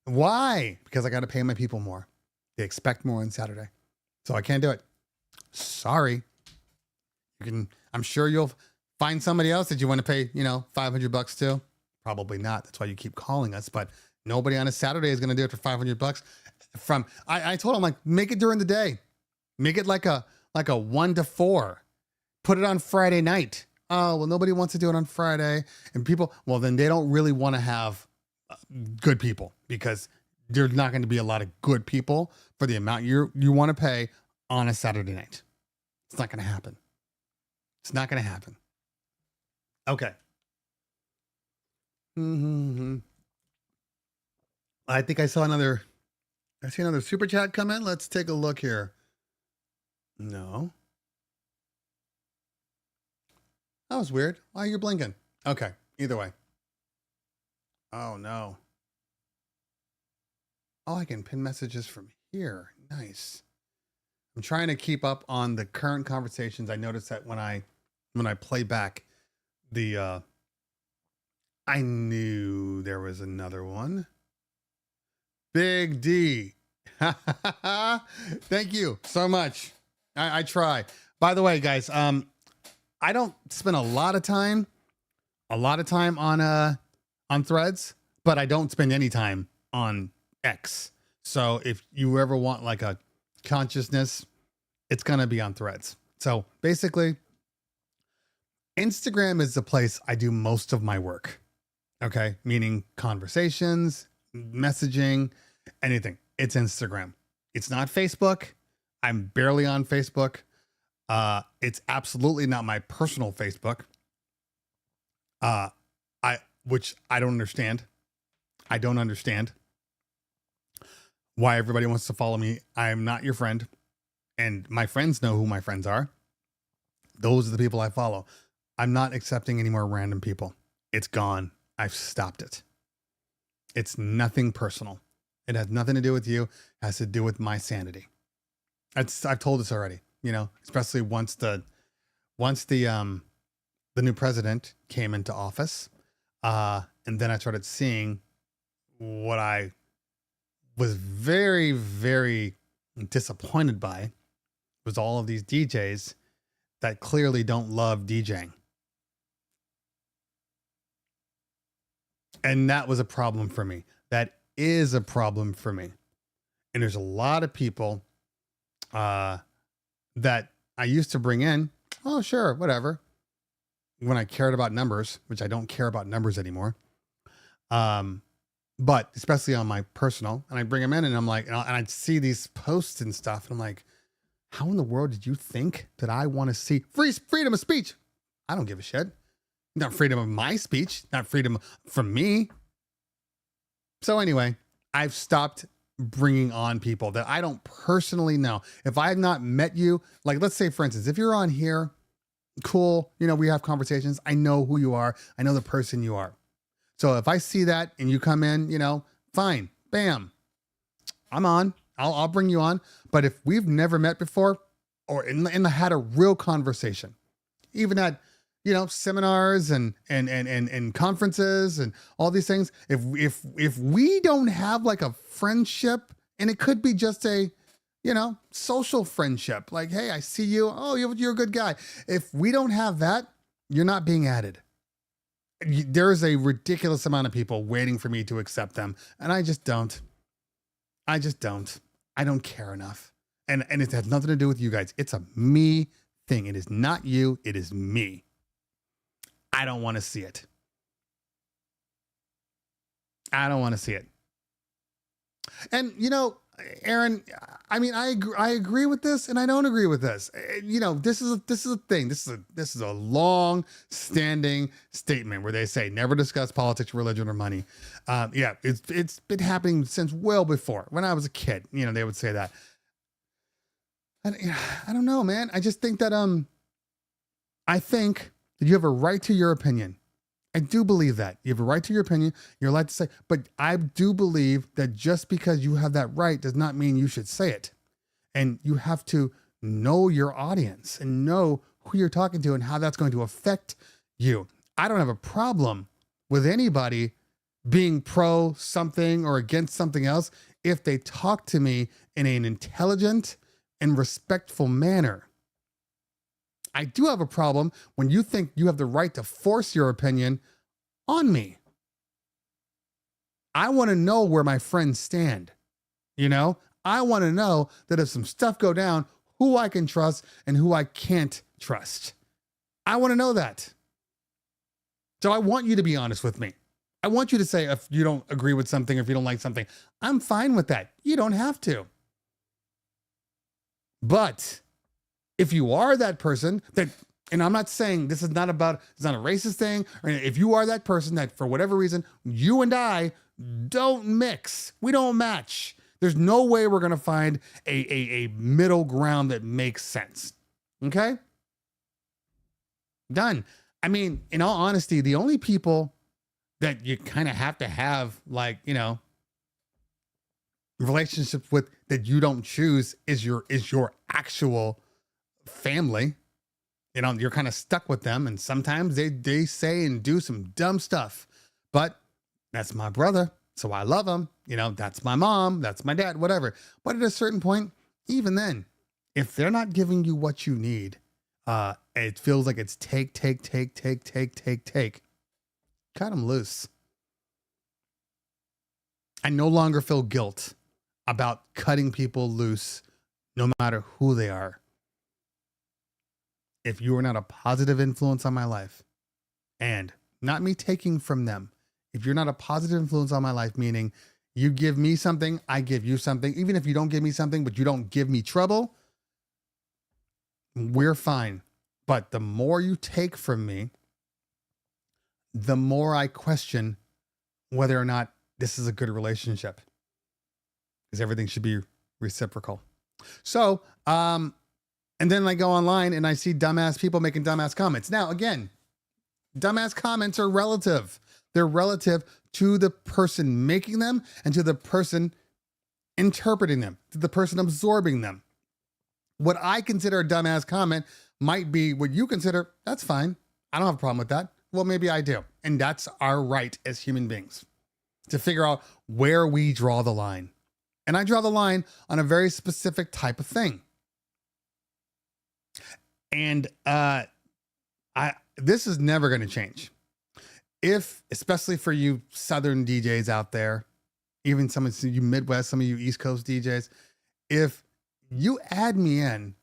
Why? Because I got to pay my people more. They expect more on Saturday. So I can't do it. Sorry. I'm sure you'll find somebody else that you want to pay, $500 to. Probably not. That's why you keep calling us, but nobody on a Saturday is going to do it for $500. I told him, like, make it during the day. Make it like a 1 to 4. Put it on Friday night. Oh, well, nobody wants to do it on Friday. And people, well, then they don't really want to have good people, because there's not going to be a lot of good people for the amount you want to pay on a Saturday night. It's not going to happen. It's not going to happen. Okay. I think I see another super chat come in. Let's take a look here. No. That was weird. Why are you blinking? Okay. Either way. Oh, no. Oh, I can pin messages from here. Nice. I'm trying to keep up on the current conversations. I noticed that when I play back the, I knew there was another one. Big D. Thank you so much. I try. By the way, guys, I don't spend a lot of time on Threads, but I don't spend any time on X. So if you ever want like a consciousness, it's going to be on Threads. So basically, Instagram is the place I do most of my work. Okay. Meaning conversations, messaging, anything. It's Instagram. It's not Facebook. I'm barely on Facebook. It's absolutely not my personal Facebook. Which I don't understand. I don't understand why everybody wants to follow me. I'm not your friend, and my friends know who my friends are. Those are the people I follow. I'm not accepting any more random people. It's gone. I've stopped it. It's nothing personal. It has nothing to do with you. It has to do with my sanity. I've told this already, especially once the new president came into office. And then I started seeing what I was very, very disappointed by was all of these DJs that clearly don't love DJing. And that was a problem for me. That is a problem for me. And there's a lot of people that I used to bring in. Oh, sure, whatever. When I cared about numbers, which I don't care about numbers anymore. But especially on my personal, and I bring them in and I'm like, and I'd see these posts and stuff. And I'm like, how in the world did you think that I want to see freedom of speech? I don't give a shit. Not freedom of my speech, not freedom from me. So anyway, I've stopped bringing on people that I don't personally know. If I have not met you, like let's say for instance, if you're on here, cool, we have conversations. I know who you are. I know the person you are. So if I see that and you come in, fine, bam, I'm on. I'll bring you on. But if we've never met before or had a real conversation, even at seminars and conferences and all these things, if we don't have like a friendship, and it could be just a social friendship, like, hey, I see you, oh, you're a good guy. If we don't have that, you're not being added. There's a ridiculous amount of people waiting for me to accept them, and I just don't. I don't care enough. And it has nothing to do with you guys. It's a me thing. It is not you. It is me. I don't want to see it. I don't want to see it. And, Aaron, I mean, I agree with this and I don't agree with this. This is a thing. This is a long standing statement where they say never discuss politics, religion, or money. It's been happening since well before when I was a kid. They would say that. And I don't know, man. I just think that I think that you have a right to your opinion. I do believe that. You have a right to your opinion. You're allowed to say, but I do believe that just because you have that right does not mean you should say it. And you have to know your audience and know who you're talking to and how that's going to affect you. I don't have a problem with anybody being pro something or against something else if they talk to me in an intelligent and respectful manner. I do have a problem when you think you have the right to force your opinion on me. I want to know where my friends stand. I want to know that if some stuff go down, who I can trust and who I can't trust. I want to know that. So I want you to be honest with me. I want you to say if you don't agree with something, or if you don't like something, I'm fine with that. You don't have to. But if you are that person that, and I'm not saying it's not a racist thing, or if you are that person that for whatever reason, you and I don't mix, we don't match. There's no way we're going to find a middle ground that makes sense. Okay? Done. I mean, in all honesty, the only people that you kind of have to have relationships with that you don't choose is your actual family. You're kind of stuck with them, and sometimes they say and do some dumb stuff, but that's my brother, so I love him. That's my mom, that's my dad, whatever. But at a certain point, even then, if they're not giving you what you need, it feels like it's take. Cut them loose. I no longer feel guilt about cutting people loose, no matter who they are. If you are not a positive influence on my life, and not me taking from them, if you're not a positive influence on my life, meaning you give me something, I give you something, even if you don't give me something, but you don't give me trouble, we're fine. But the more you take from me, the more I question whether or not this is a good relationship, because everything should be reciprocal. So, And then I go online and I see dumbass people making dumbass comments. Now, again, dumbass comments are relative. They're relative to the person making them and to the person interpreting them, to the person absorbing them. What I consider a dumbass comment might be what you consider, that's fine. I don't have a problem with that. Well, maybe I do. And that's our right as human beings to figure out where we draw the line. And I draw the line on a very specific type of thing. And this is never going to change. If, especially for you Southern DJs out there, even some of you Midwest, some of you East Coast DJs, if you add me in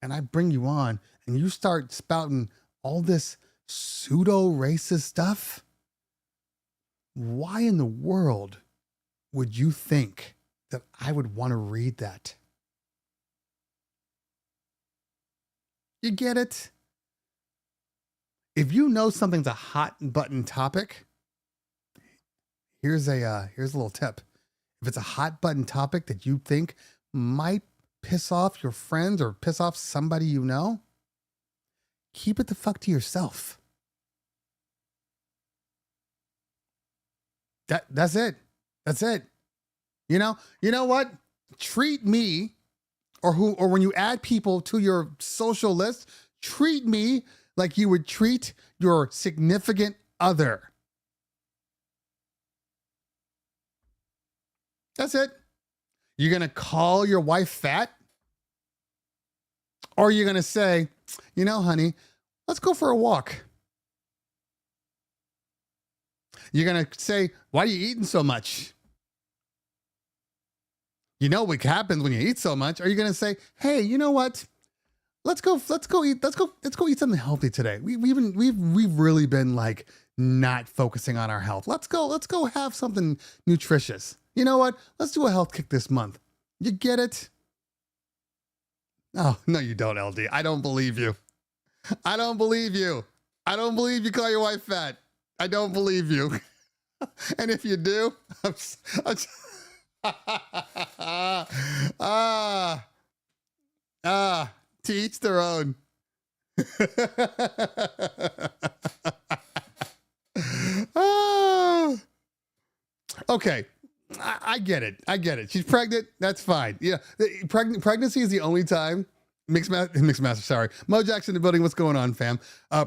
and I bring you on and you start spouting all this pseudo racist stuff, why in the world would you think that I would want to read that? You get it? If you know something's a hot button topic, here's a little tip. If it's a hot button topic that you think might piss off your friends or piss off somebody you know, keep it the fuck to yourself. That's it. That's it. You know what? Treat me or when you add people to your social list, treat me like you would treat your significant other. That's it. You're going to call your wife fat? Or you're going to say, you know, honey, let's go for a walk. You're going to say, why are you eating so much? You know what happens when you eat so much? Are you going to say, hey, you know what? Let's go eat something healthy today. We've really been like not focusing on our health. Let's go have something nutritious. You know what? Let's do a health kick this month. You get it? Oh, no, you don't, LD. I don't believe you. I don't believe you. I don't believe you call your wife fat. I don't believe you. And if you do, to each their own. Okay. I get it. I get it. She's pregnant. That's fine. Yeah. Pregnancy is the only time. Mixed master. Sorry. Mo Jackson in the building. What's going on, fam?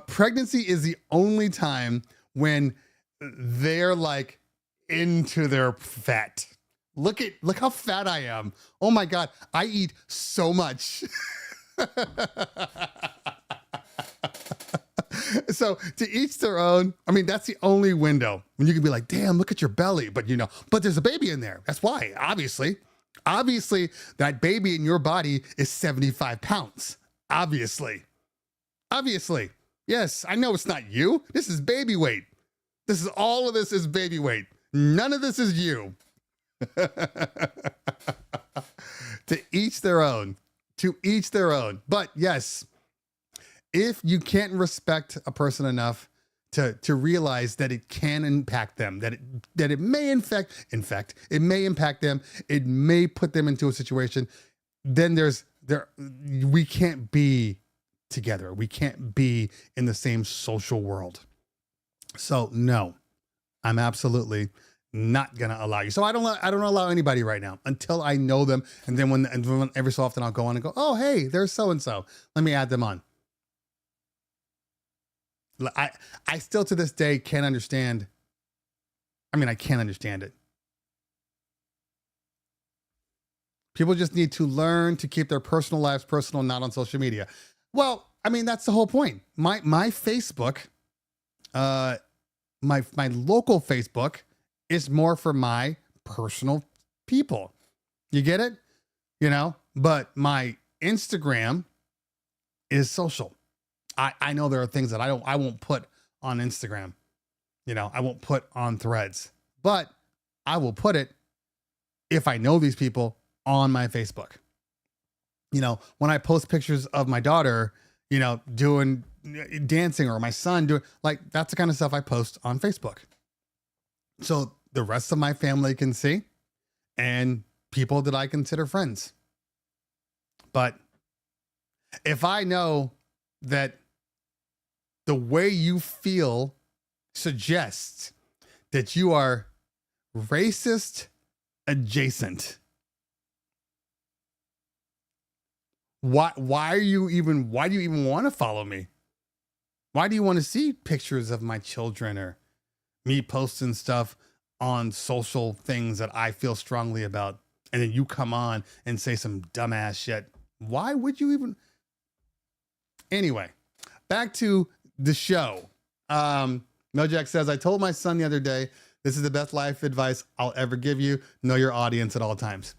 Pregnancy is the only time when they're like into their fat. Look how fat I am. Oh my God. I eat so much. So to each their own. I mean, that's the only window when you can be like, damn, look at your belly. But but there's a baby in there. That's why, obviously that baby in your body is 75 pounds. Obviously. Yes, I know it's not you. This is baby weight. All of this is baby weight. None of this is you. To each their own. But yes, if you can't respect a person enough to realize that it can impact them, that it may it may impact them, it may put them into a situation, then we can't be together. We can't be in the same social world. So no, I'm absolutely not gonna allow you. So I don't allow anybody right now until I know them. And then when every so often I'll go on and go, oh, hey, there's so-and-so. Let me add them on. I still to this day can't understand. I mean, I can't understand it. People just need to learn to keep their personal lives personal, not on social media. Well, I mean, that's the whole point. My Facebook, my local Facebook is more for my personal people. You get it? But my Instagram is social. I know there are things that I won't put on Instagram. I won't put on Threads, but I will put it if I know these people on my Facebook. When I post pictures of my daughter, doing dancing, or my son doing, like, that's the kind of stuff I post on Facebook. So the rest of my family can see, and people that I consider friends. But If I know that the way you feel suggests that you are racist adjacent, why do you even want to follow me? Why do you want to see pictures of my children or me posting stuff on social things that I feel strongly about? And then you come on and say some dumbass shit. Why would you even? Anyway, back to the show. Mojack says, I told my son the other day, this is the best life advice I'll ever give you. Know your audience at all times.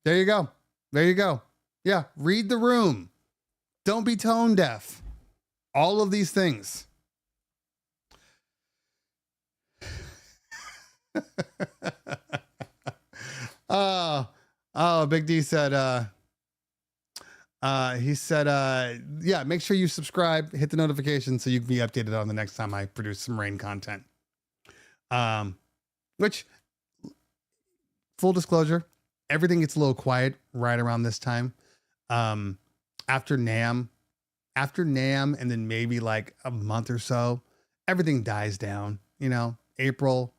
There you go. There you go. Yeah. Read the room. Don't be tone deaf. All of these things. Big D said, he said, yeah, make sure you subscribe, hit the notification so you can be updated on the next time I produce some rain content. Which, full disclosure, everything gets a little quiet right around this time. After NAMM, and then maybe like a month or so, everything dies down. You know, April,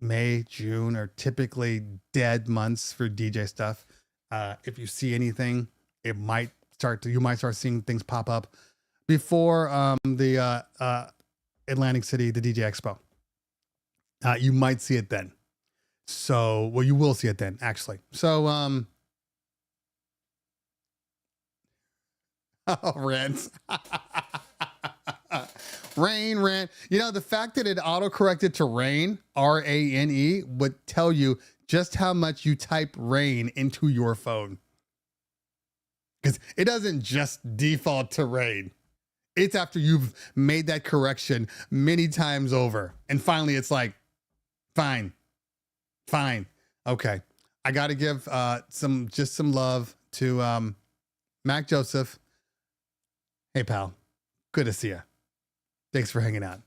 May, June are typically dead months for DJ stuff. If you see anything, you might start seeing things pop up before the Atlantic City, the DJ Expo. You might see it then. So, well, you will see it then, actually. So, oh, rants. Rain, rant. You know, the fact that it auto-corrected to rain, R-A-N-E, would tell you just how much you type rain into your phone. Because it doesn't just default to rain. It's after you've made that correction many times over. And finally, it's like, fine. Okay. I got to give some love to Mac Joseph. Hey, pal. Good to see you. Thanks for hanging out.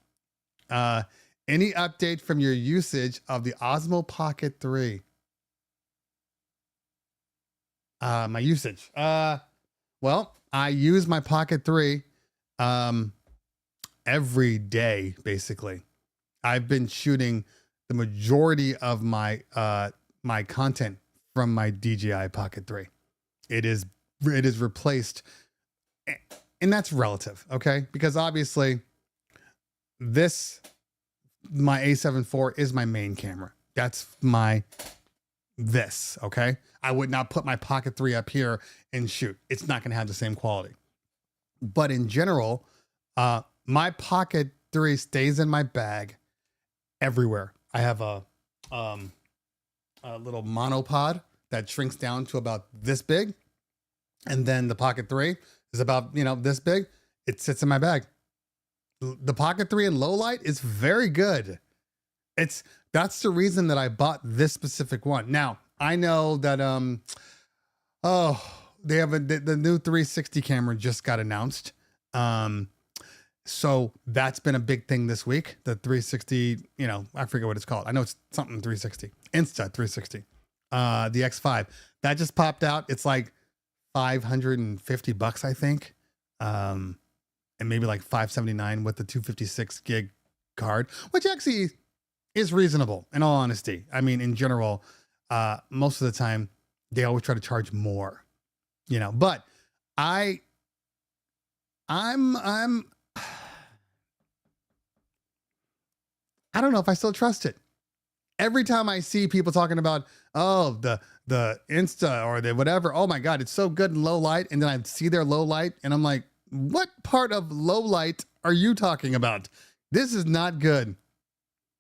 Any update from your usage of the Osmo Pocket 3? My usage. Well, I use my Pocket 3 every day, basically. I've been shooting the majority of my my content from my DJI Pocket 3. It is replaced, and that's relative, okay? Because obviously my A7 IV is my main camera. That's okay? I would not put my Pocket 3 up here and shoot. It's not going to have the same quality. But in general, my Pocket 3 stays in my bag everywhere. I have a little monopod that shrinks down to about this big. And then the Pocket 3 is about, this big. It sits in my bag. The Pocket 3 in low light is very good. That's the reason that I bought this specific one. Now, I know that they have the new 360 camera just got announced. So that's been a big thing this week. The 360, I forget what it's called. I know it's something 360. Insta 360. The X5. That just popped out. It's like $550, I think. And maybe like $579 with the 256 gig card, which actually is reasonable in all honesty. I mean, in general, most of the time they always try to charge more, but I'm I don't know if I still trust it. Every time I see people talking about, the Insta or the whatever, oh my God, it's so good in low light. And then I see their low light and I'm like, what part of low light are you talking about? This is not good.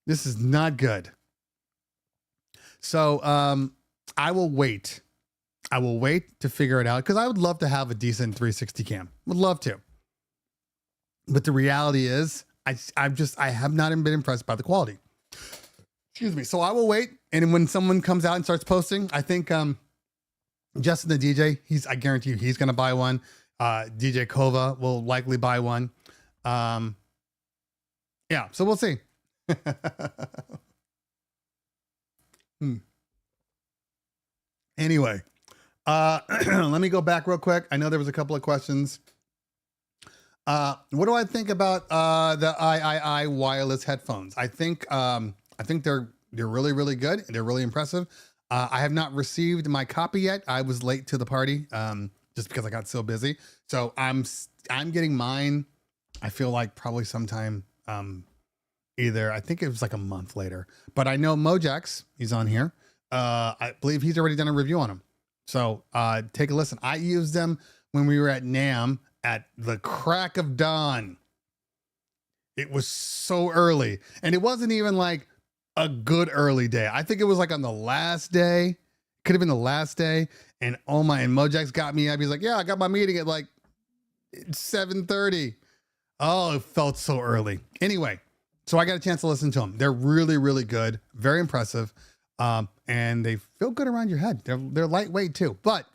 This is not good. So I will wait. I will wait to figure it out because I would love to have a decent 360 cam. Would love to. But the reality is I have not been impressed by the quality. Excuse me. So I will wait. And when someone comes out and starts posting, I think Justin the DJ, I guarantee you he's going to buy one. DJ Kova will likely buy one. Yeah, so we'll see. Anyway, Let me go back real quick. I know there was a couple of questions. What do I think about the III wireless headphones? I think they're really, really good. They're really impressive. I have not received my copy yet. I was late to the party just because I got so busy. So I'm getting mine. I feel like probably sometime either, I think it was like a month later. But I know Mojax, he's on here. I believe he's already done a review on them. So take a listen. I used them when we were at NAMM at the crack of dawn. It was so early. And it wasn't even like a good early day. I think it was like on the last day. Could have been the last day. And oh my, and Mojax got me up. He's like, yeah, I got my meeting at like 7:30. Oh, it felt so early. Anyway, so I got a chance to listen to them. They're really, really good. Very impressive. And they feel good around your head. They're lightweight too, but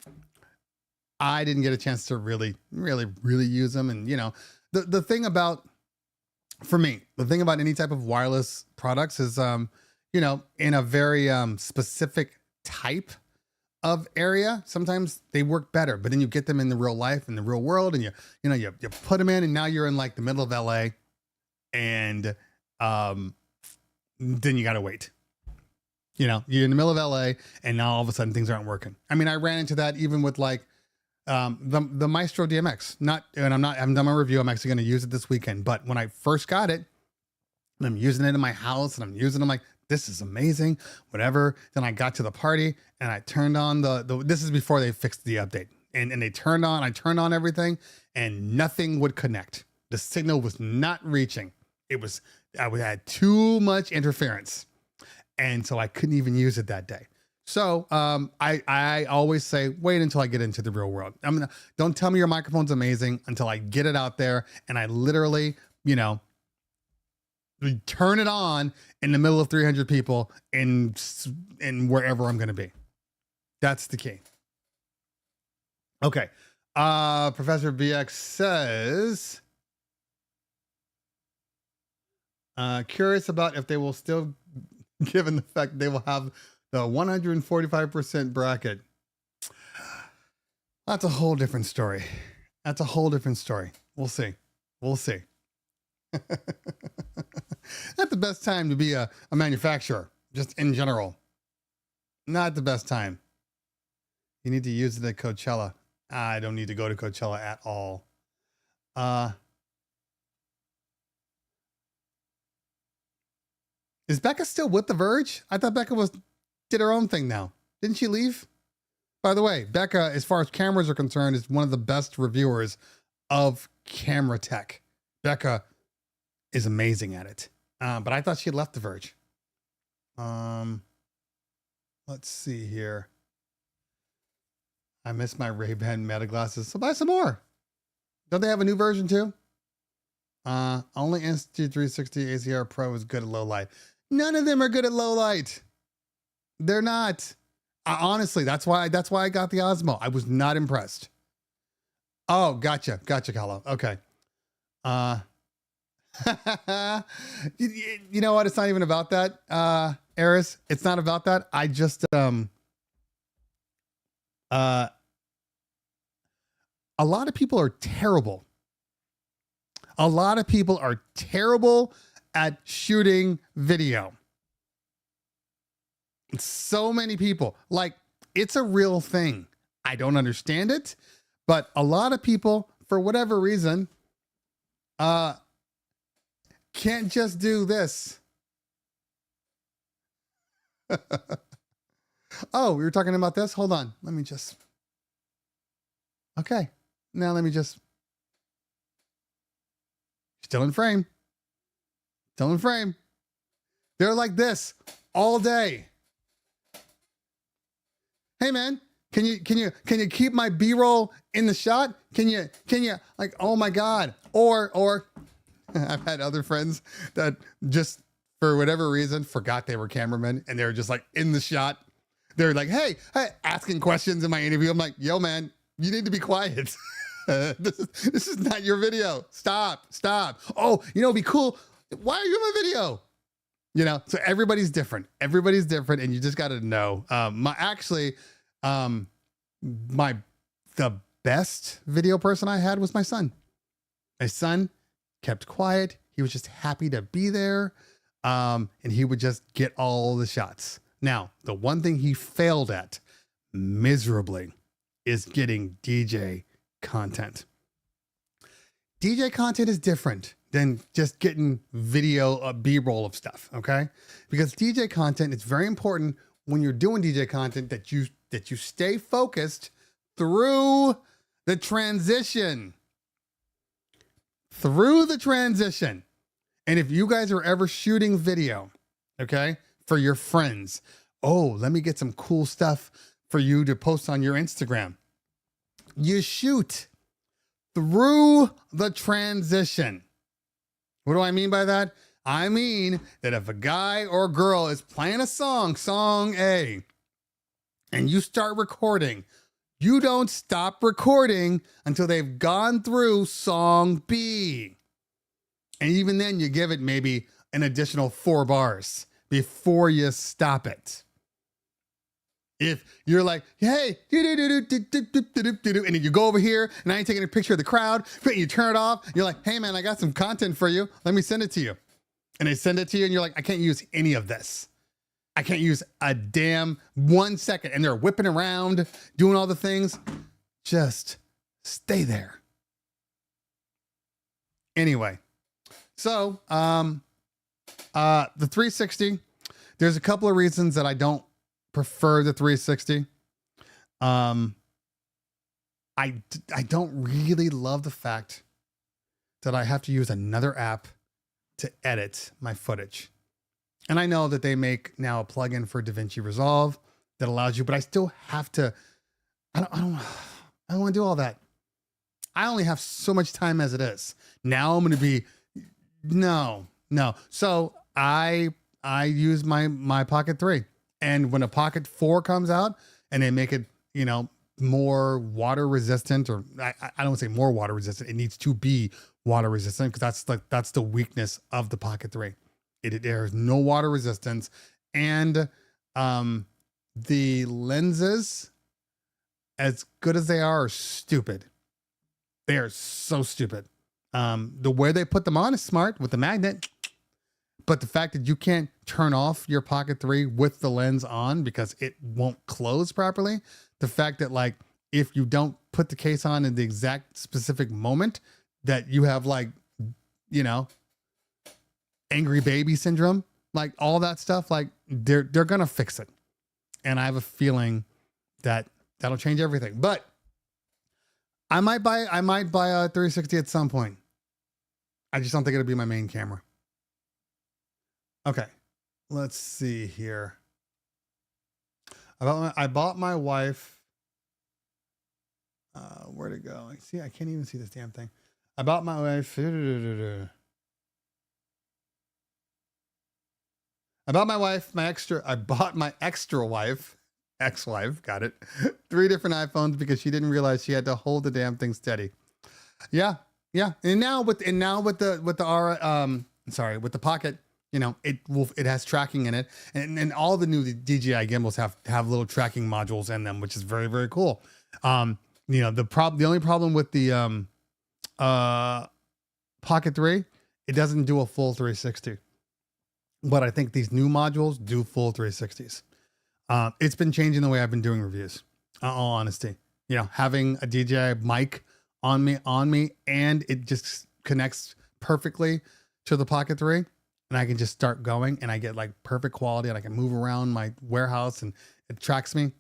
I didn't get a chance to really use them. And you know, the thing about, for me, the thing about any type of wireless products is, you know, in a very specific type of area, sometimes they work better, but then you get them in the real life, in the real world, and you put them in, and now you're in like the middle of LA, and then you gotta wait. You know, you're in the middle of LA, and now all of a sudden things aren't working. I mean, I ran into that even with like the Maestro DMX. I haven't done my review. I'm actually going to use it this weekend. But when I first got it, and I'm using it in my house, and I'm I'm like, this is amazing, whatever. Then I got to the party, and I turned on this is before they fixed the update. And I turned on everything, and nothing would connect. The signal was not reaching. I had too much interference. And so I couldn't even use it that day. So I always say, wait until I get into the real world. Don't tell me your microphone's amazing until I get it out there and I literally, you know, turn it on in the middle of 300 people in wherever I'm going to be. That's the key. Okay. Professor BX says, curious about if they will still, given the fact they will have the 145% bracket. That's a whole different story. We'll see. Not the best time to be a manufacturer, just in general. Not the best time. You need to use it at Coachella. I don't need to go to Coachella at all. Is Becca still with The Verge? I thought Becca did her own thing now. Didn't she leave? By the way, Becca, as far as cameras are concerned, is one of the best reviewers of camera tech. Becca is amazing at it. But I thought she had left The Verge. Let's see here. I miss my Ray-Ban Meta glasses, so buy some more. Don't they have a new version too? Only Insta360 ACR Pro is good at low light. None of them are good at low light. They're not. Honestly, that's why I got the Osmo. I was not impressed. Oh, gotcha, Kalo. Okay. You know what? It's not even about that, Eris. It's not about that. I just a lot of people are terrible. A lot of people are terrible at shooting video. So many people, like, it's a real thing. I don't understand it, but a lot of people, for whatever reason, can't just do this. Oh, we were talking about this? Hold on. Let me just. Okay. Now let me just. Still in frame. Still in frame. They're like this all day. Hey man, can you keep my B-roll in the shot? Can you like, oh my God. Or I've had other friends that just for whatever reason forgot they were cameramen and they were just like in the shot. They're like, hey, asking questions in my interview. I'm like, yo man, you need to be quiet. This is not your video. Stop. Oh, you know, it'd be cool. Why are you in my video? You know, so everybody's different. And you just got to know. The best video person I had was my son. My son kept quiet. He was just happy to be there. And he would just get all the shots. Now, the one thing he failed at miserably is getting DJ content. DJ content is different than just getting video, a B-roll of stuff, okay? Because DJ content, it's very important when you're doing DJ content that you stay focused through the transition. Through the transition. And if you guys are ever shooting video, okay, for your friends, oh, let me get some cool stuff for you to post on your Instagram. You shoot through the transition. What do I mean by that? I mean that if a guy or girl is playing a song, song A, and you start recording, you don't stop recording until they've gone through song B. And even then, you give it maybe an additional 4 bars before you stop it. If you're like, hey, and then you go over here and I ain't taking a picture of the crowd, but you turn it off, you're like, hey man, I got some content for you. Let me send it to you. And they send it to you and you're like, I can't use any of this. I can't use a damn 1 second. And they're whipping around, doing all the things. Just stay there. Anyway, so the 360, there's a couple of reasons that I don't prefer the 360. I don't really love the fact that I have to use another app to edit my footage. And I know that they make now a plugin for DaVinci Resolve that allows you, but I still have to, I don't want to do all that. I only have so much time as it is. Now I'm going to be, no. So I use my Pocket 3. And when a Pocket 4 comes out and they make it, more water resistant, or I don't want to say more water resistant, it needs to be water resistant because that's the weakness of the Pocket 3. There's no water resistance. And the lenses, as good as they are stupid. They are so stupid. The way they put them on is smart with the magnet. But the fact that you can't turn off your Pocket 3 with the lens on because it won't close properly. The fact that if you don't put the case on in the exact specific moment that you have angry baby syndrome, all that stuff, they're going to fix it. And I have a feeling that that'll change everything. But I might buy a 360 at some point. I just don't think it'll be my main camera. Okay, let's see here. I bought my wife. Where'd it go? See, I can't even see this damn thing. I bought my wife. I bought my wife, I bought my extra wife, ex-wife, got it. 3 different iPhones because she didn't realize she had to hold the damn thing steady. Yeah. And now with the Pocket, it has tracking in it, and all the new DJI gimbals have little tracking modules in them, which is very, very cool. The only problem with the Pocket 3, it doesn't do a full 360. But I think these new modules do full 360s. It's been changing the way I've been doing reviews. In all honesty, having a DJI mic on me, and it just connects perfectly to the Pocket 3, and I can just start going, and I get perfect quality, and I can move around my warehouse, and it tracks me.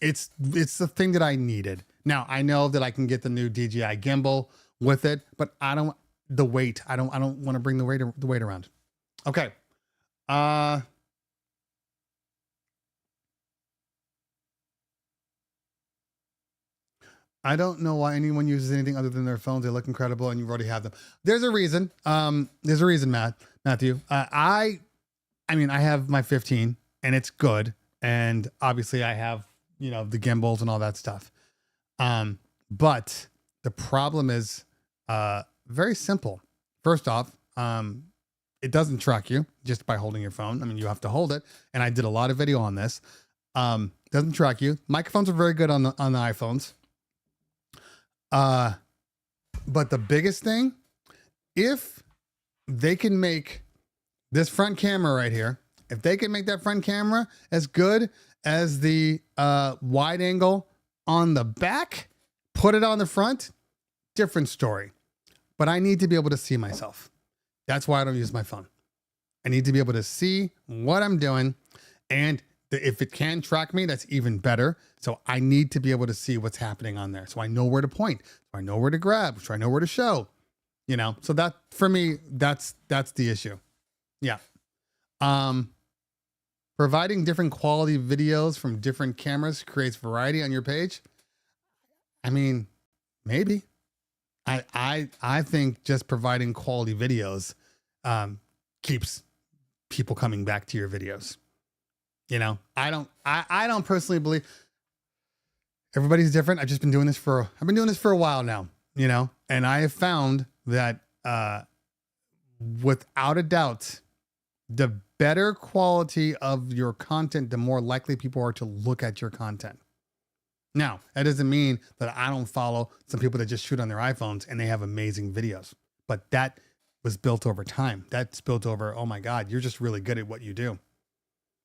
It's the thing that I needed. Now I know that I can get the new DJI gimbal with it, but I don't want to bring the weight around. Okay. I don't know why anyone uses anything other than their phones. They look incredible and you already have them. There's a reason. Matthew. I have my 15 and it's good. And obviously I have, the gimbals and all that stuff. But the problem is very simple. First off, it doesn't track you just by holding your phone. You have to hold it. And I did a lot of video on this. Doesn't track you. Microphones are very good on the iPhones. But the biggest thing, if they can make this front camera right here, if they can make that front camera as good as the wide angle on the back, put it on the front, different story. But I need to be able to see myself. That's why I don't use my phone. I need to be able to see what I'm doing. And if it can track me, that's even better. So I need to be able to see what's happening on there. So I know where to point, so I know where to grab, so I know where to show, you know? So that for me, that's the issue. Yeah. Providing different quality videos from different cameras creates variety on your page. I mean, maybe. I think just providing quality videos keeps people coming back to your videos. You know, I don't personally believe everybody's different. I've been doing this for a while now, you know, and I have found that without a doubt, the better quality of your content, the more likely people are to look at your content. Now, that doesn't mean that I don't follow some people that just shoot on their iPhones and they have amazing videos, but that was built over time. That's built over, oh my God, you're just really good at what you do.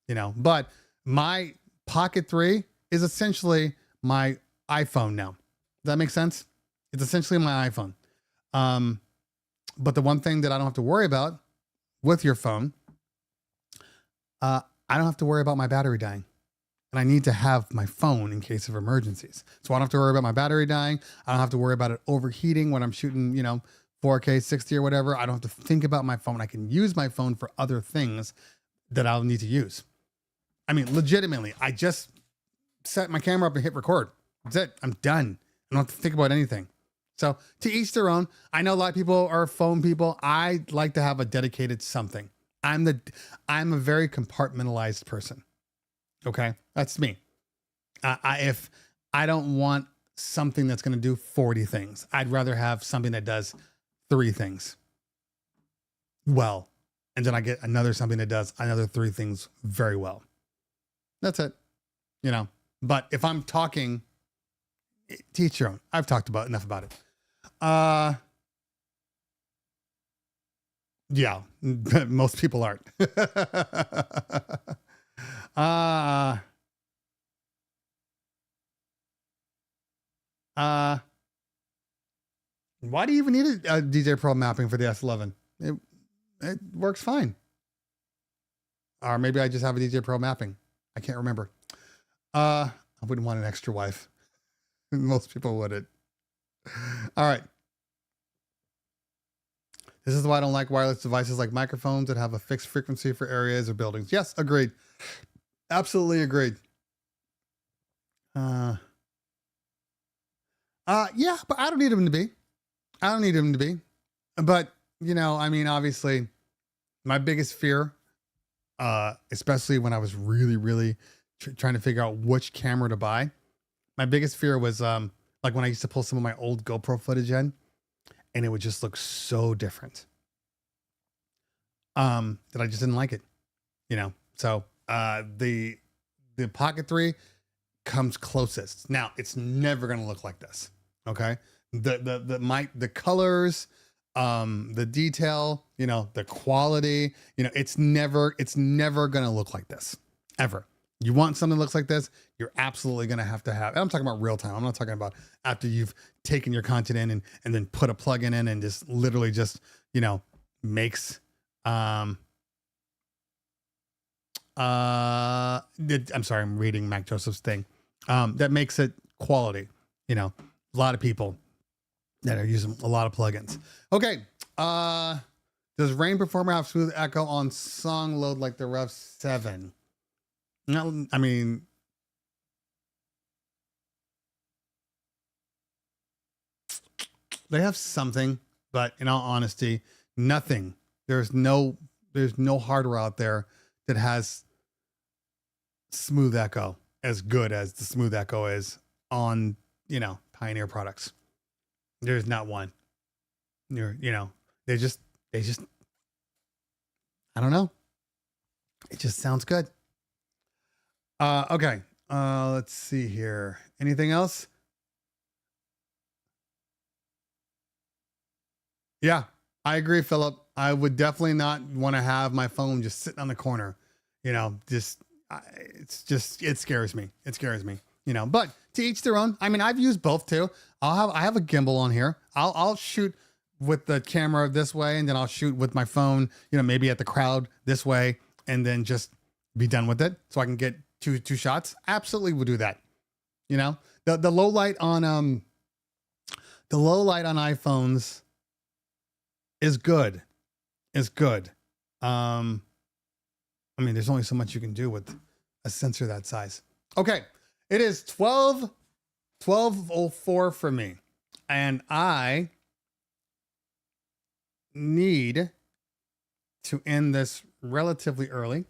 You know, but my Pocket 3 is essentially my iPhone now. Does that make sense? It's essentially my iPhone. But the one thing that I don't have to worry about with your phone, I don't have to worry about my battery dying. And I need to have my phone in case of emergencies. So I don't have to worry about my battery dying. I don't have to worry about it overheating when I'm shooting, you know, 4K 60 or whatever. I don't have to think about my phone. I can use my phone for other things that I'll need to use. I mean, legitimately, I just set my camera up and hit record. That's it. I'm done. I don't have to think about anything. So to each their own. I know a lot of people are phone people. I like to have a dedicated something. I'm a very compartmentalized person. Okay. That's me. If I don't want something that's going to do 40 things, I'd rather have something that does 3 things well. And then I get another something that does another 3 things very well. That's it, you know, but if I'm talking, teach your own. I've talked about enough about it. Yeah, most people aren't. Why do you even need a DJ Pro mapping for the S11? It works fine. Or maybe I just have a DJ Pro mapping. I can't remember. I wouldn't want an extra wife. Most people wouldn't. All right. This is why I don't like wireless devices like microphones that have a fixed frequency for areas or buildings. Yes, agreed. Absolutely agreed. Yeah, but I don't need them to be. I don't need them to be. But, you know, I mean, obviously, my biggest fear, especially when I was really trying to figure out which camera to buy, my biggest fear was like when I used to pull some of my old GoPro footage in, and it would just look so different. That I just didn't like it, you know. So the Pocket 3 comes closest. Now it's never gonna look like this. Okay. The colors, the detail, you know, the quality, you know, it's never gonna look like this ever. You want something that looks like this, you're absolutely going to have, and I'm talking about real time. I'm not talking about after you've taken your content in and then put a plugin in and just literally just, you know, makes, I'm sorry, I'm reading Mac Joseph's thing. That makes it quality, you know, a lot of people that are using a lot of plugins. Okay. Does Rain Performer have smooth echo on song load like the Rev 7? No, I mean, they have something, but in all honesty, nothing. There's no hardware out there that has smooth echo as good as the smooth echo is on, you know, Pioneer products. There's not one. You know, they just, I don't know. It just sounds good. Okay. Let's see here. Anything else? Yeah, I agree, Philip. I would definitely not want to have my phone just sitting on the corner. You know, it's just it scares me. It scares me. You know, but to each their own. I mean, I've used both too. I have a gimbal on here. I'll shoot with the camera this way, and then I'll shoot with my phone. You know, maybe at the crowd this way, and then just be done with it, so I can get two shots. Absolutely, would do that. You know, the low light on iPhones is good. Is good. Um, I mean, there's only so much you can do with a sensor that size. Okay, it is 12:04 for me, and I need to end this relatively early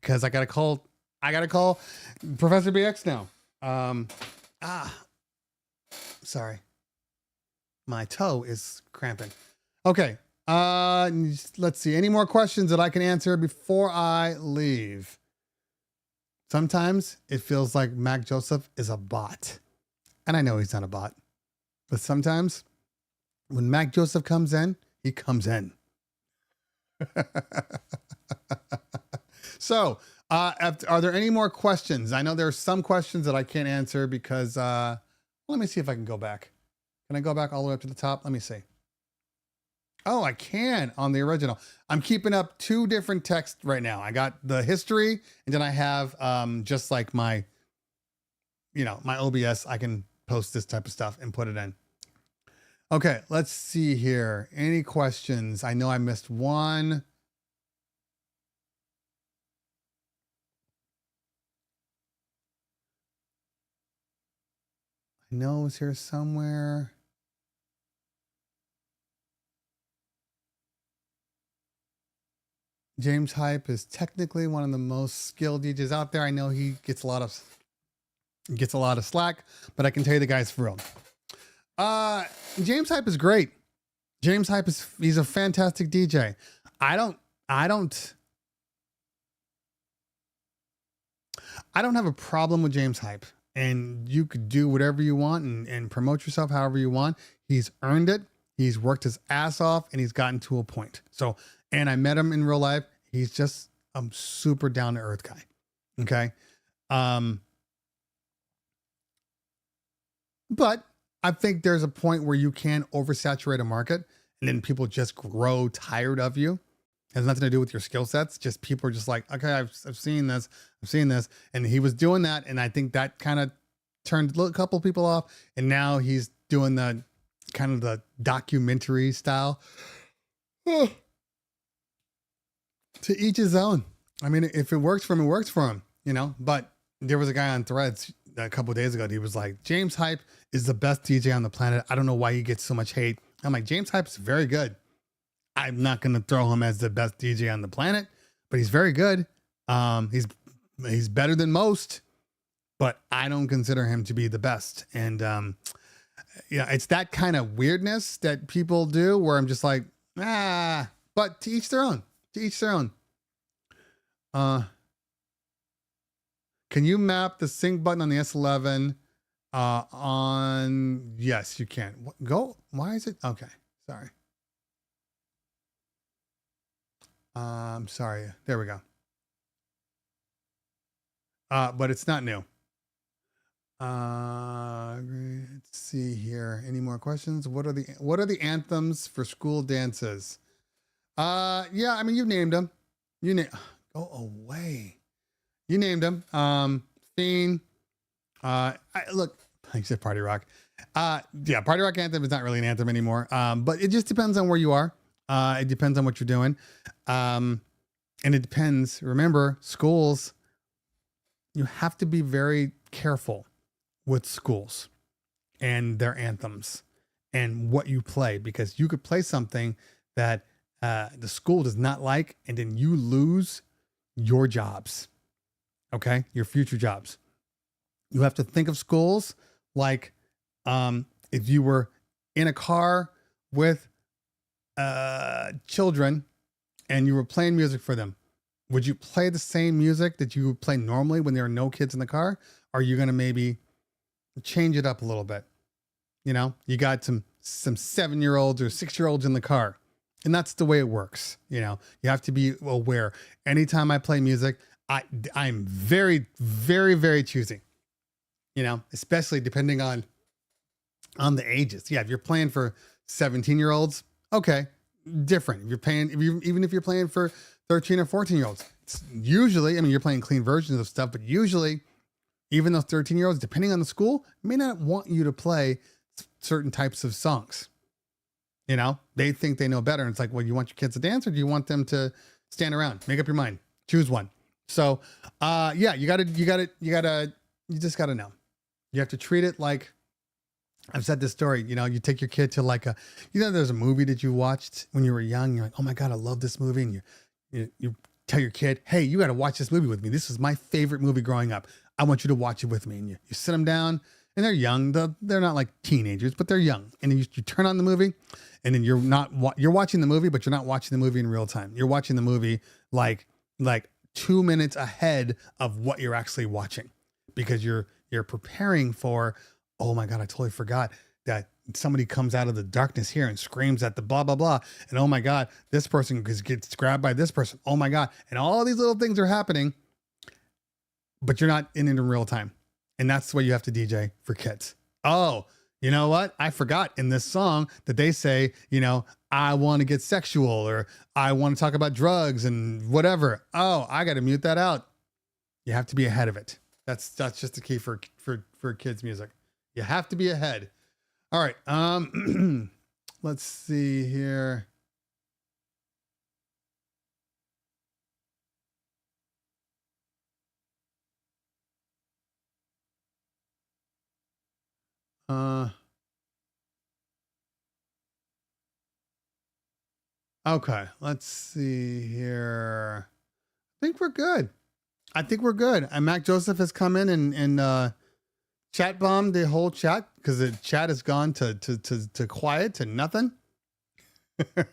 because I gotta call Professor BX now. Um, ah, sorry, my toe is cramping. Okay. Let's see. Any more questions that I can answer before I leave? Sometimes it feels like Mac Joseph is a bot. And I know he's not a bot. But sometimes when Mac Joseph comes in, he comes in. So, are there any more questions? I know there's some questions that I can't answer because, let me see if I can go back. Can I go back all the way up to the top? Let me see. Oh, I can on the original. I'm keeping up two different texts right now. I got the history, and then I have just like my, my OBS. I can post this type of stuff and put it in. Okay, let's see here. Any questions? I know I missed one. I know it's here somewhere. James Hype is technically one of the most skilled DJs out there. I know he gets a lot of slack, but I can tell you the guy's for real. James Hype is great. James Hype he's a fantastic DJ. I don't have a problem with James Hype, and you could do whatever you want and promote yourself however you want. He's earned it. He's worked his ass off, and he's gotten to a point. So, and I met him in real life. He's just a super down to earth guy. Okay. But I think there's a point where you can oversaturate a market and then people just grow tired of you. It has nothing to do with your skill sets. Just people are just like, okay, I've seen this. I've seen this. And he was doing that. And I think that kind of turned a couple people off. And now he's doing the kind of the documentary style. To each his own. I mean, if it works for him, it works for him, But there was a guy on Threads a couple of days ago. He was like, James Hype is the best DJ on the planet. I don't know why he gets so much hate. I'm like, James Hype is very good. I'm not going to throw him as the best DJ on the planet, but he's very good. He's better than most, but I don't consider him to be the best. And it's that kind of weirdness that people do where I'm just like, but to each their own. To each their own. Can you map the sync button on the S11 on? Yes, you can. Go. Why is it? Okay. Sorry. I'm sorry. There we go. But it's not new. Let's see here. Any more questions? What are the anthems for school dances? Yeah, I mean, you named them. Go away. You named them. Fiend. Look, I said Party Rock. Yeah, Party Rock Anthem is not really an anthem anymore. But it just depends on where you are. It depends on what you're doing. And it depends. Remember, schools, you have to be very careful with schools and their anthems and what you play, because you could play something that the school does not like, and then you lose your jobs. Okay. Your future jobs. You have to think of schools like, if you were in a car with, children and you were playing music for them, Would you play the same music that you would play normally when there are no kids in the car? Or are you going to maybe change it up a little bit? You know, you got some 7-year-olds or 6-year-olds in the car, and that's the way it works. You know, you have to be aware. Anytime I play music, I'm very, very, very choosy. You know, especially depending on the ages. Yeah, if you're playing for 17-year-olds, okay, different. If you're playing, even if you're playing for 13 or 14-year-olds, it's usually, I mean, you're playing clean versions of stuff, but usually, even those 13-year-olds, depending on the school, may not want you to play certain types of songs. You know, they think they know better. And it's like, well, you want your kids to dance, or do you want them to stand around? Make up your mind. Choose one. So, yeah, you just gotta know. You have to treat it like, I've said this story, you know, you take your kid to like there's a movie that you watched when you were young. You're like, oh my God, I love this movie. And you tell your kid, hey, you got to watch this movie with me. This is my favorite movie growing up. I want you to watch it with me. And you sit them down, and they're young. They're not like teenagers, but they're young. And then you turn on the movie, and then you're watching the movie, but you're not watching the movie in real time. You're watching the movie like 2 minutes ahead of what you're actually watching, because you're preparing for, oh my God, I totally forgot that somebody comes out of the darkness here and screams at the blah, blah, blah. And oh my God, this person gets grabbed by this person. Oh my God. And all these little things are happening, but you're not in it in real time. And that's what you have to DJ for kids. Oh, you know what? I forgot in this song that they say, you know, I want to get sexual, or I want to talk about drugs and whatever. Oh, I got to mute that out. You have to be ahead of it. That's just the key for kids music. You have to be ahead. All right. Let's see here. Okay, let's see here. I think we're good. And Mac Joseph has come in and chat bombed the whole chat, because the chat has gone to quiet, to nothing. So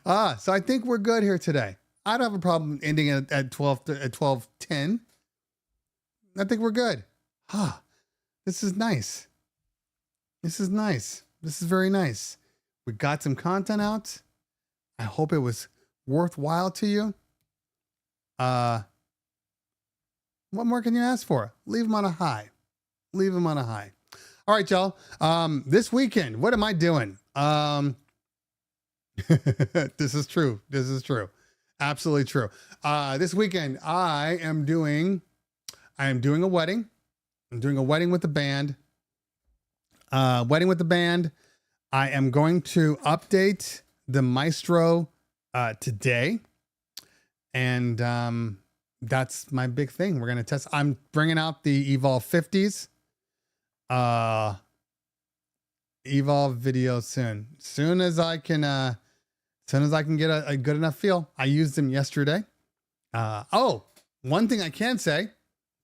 I think we're good here today. I don't have a problem ending at 12:10. I think we're good. This is nice. This is nice. This is very nice. We got some content out. I hope it was worthwhile to you. What more can you ask for? Leave them on a high. Leave them on a high. All right, y'all. This weekend, what am I doing? This is true. This is true. Absolutely true. This weekend, I am doing a wedding. I'm doing a wedding with the band. I am going to update the Maestro today. And that's my big thing. We're going to test. I'm bringing out the Evolve 50s. Evolve video soon. Soon as I can get a good enough feel. I used them yesterday. One thing I can say,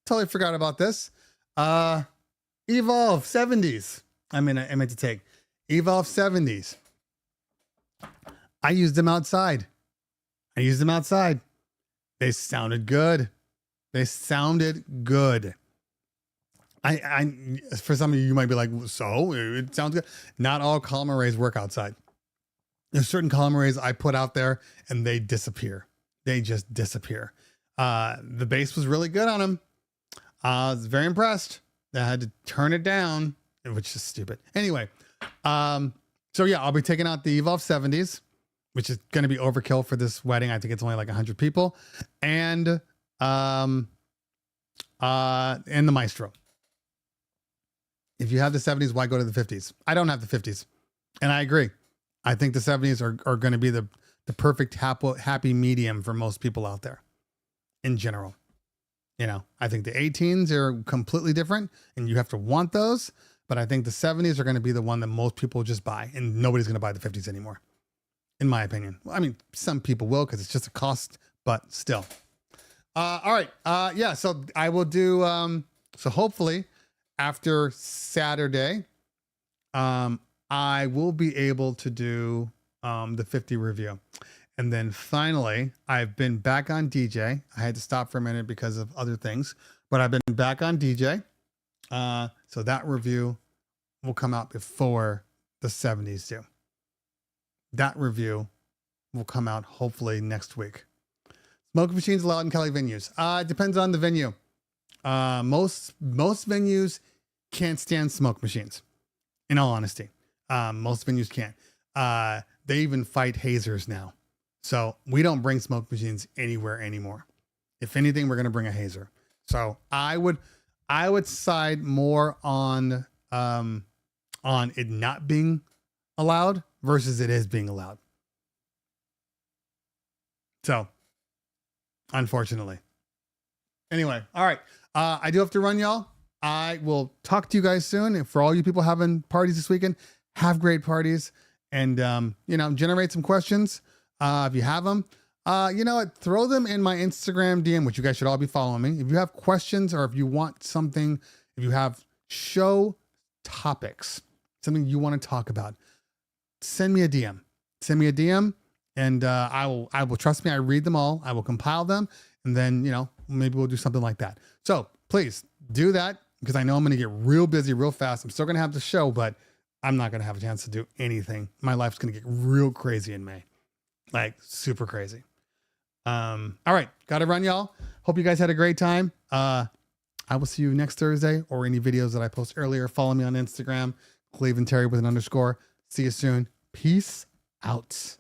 totally forgot about this. Evolve 70s. I meant to take Evolve 70s. I used them outside. They sounded good. I for some of you might be like, so it sounds good. Not all column arrays work outside. There's certain column arrays I put out there and they disappear. They just disappear. The bass was really good on them. I was very impressed. I had to turn it down, which is stupid. Anyway, so yeah, I'll be taking out the Evolve 70s, which is going to be overkill for this wedding. I think it's only like 100 people, and the Maestro. If you have the 70s, why go to the 50s? I don't have the 50s, and I agree. I think the 70s are going to be the perfect happy medium for most people out there in general. You know, I think the 18s are completely different and you have to want those, but I think the 70s are going to be the one that most people just buy, and nobody's going to buy the 50s anymore, in my opinion. I mean, some people will because it's just a cost, but still. All right. Yeah. So I will do, so hopefully after Saturday, I will be able to do the 50 review. And then finally, I've been back on DJ. I had to stop for a minute because of other things, but I've been back on DJ. So that review will come out before the 70s do. That review will come out hopefully next week. Smoke machines allowed in Cali venues. It depends on the venue. Most venues can't stand smoke machines. In all honesty, most venues can't. They even fight hazers now. So we don't bring smoke machines anywhere anymore. If anything, we're going to bring a hazer. So I would side more on it not being allowed versus it is being allowed. So, unfortunately. Anyway, all right. I do have to run, y'all. I will talk to you guys soon. And for all you people having parties this weekend, have great parties and, generate some questions. If you have them, you know what, throw them in my Instagram DM, which you guys should all be following me. If you have questions or if you want something, if you have show topics, something you want to talk about, send me a DM. Send me a DM, and I will trust me. I read them all. I will compile them, and then maybe we'll do something like that. So please do that because I know I'm going to get real busy real fast. I'm still going to have the show, but I'm not going to have a chance to do anything. My life's going to get real crazy in May, like super crazy. All right, got to run, y'all. Hope you guys had a great time. I will see you next Thursday or any videos that I post earlier. Follow me on Instagram, Cleveland Terry with an _. See you soon. Peace out.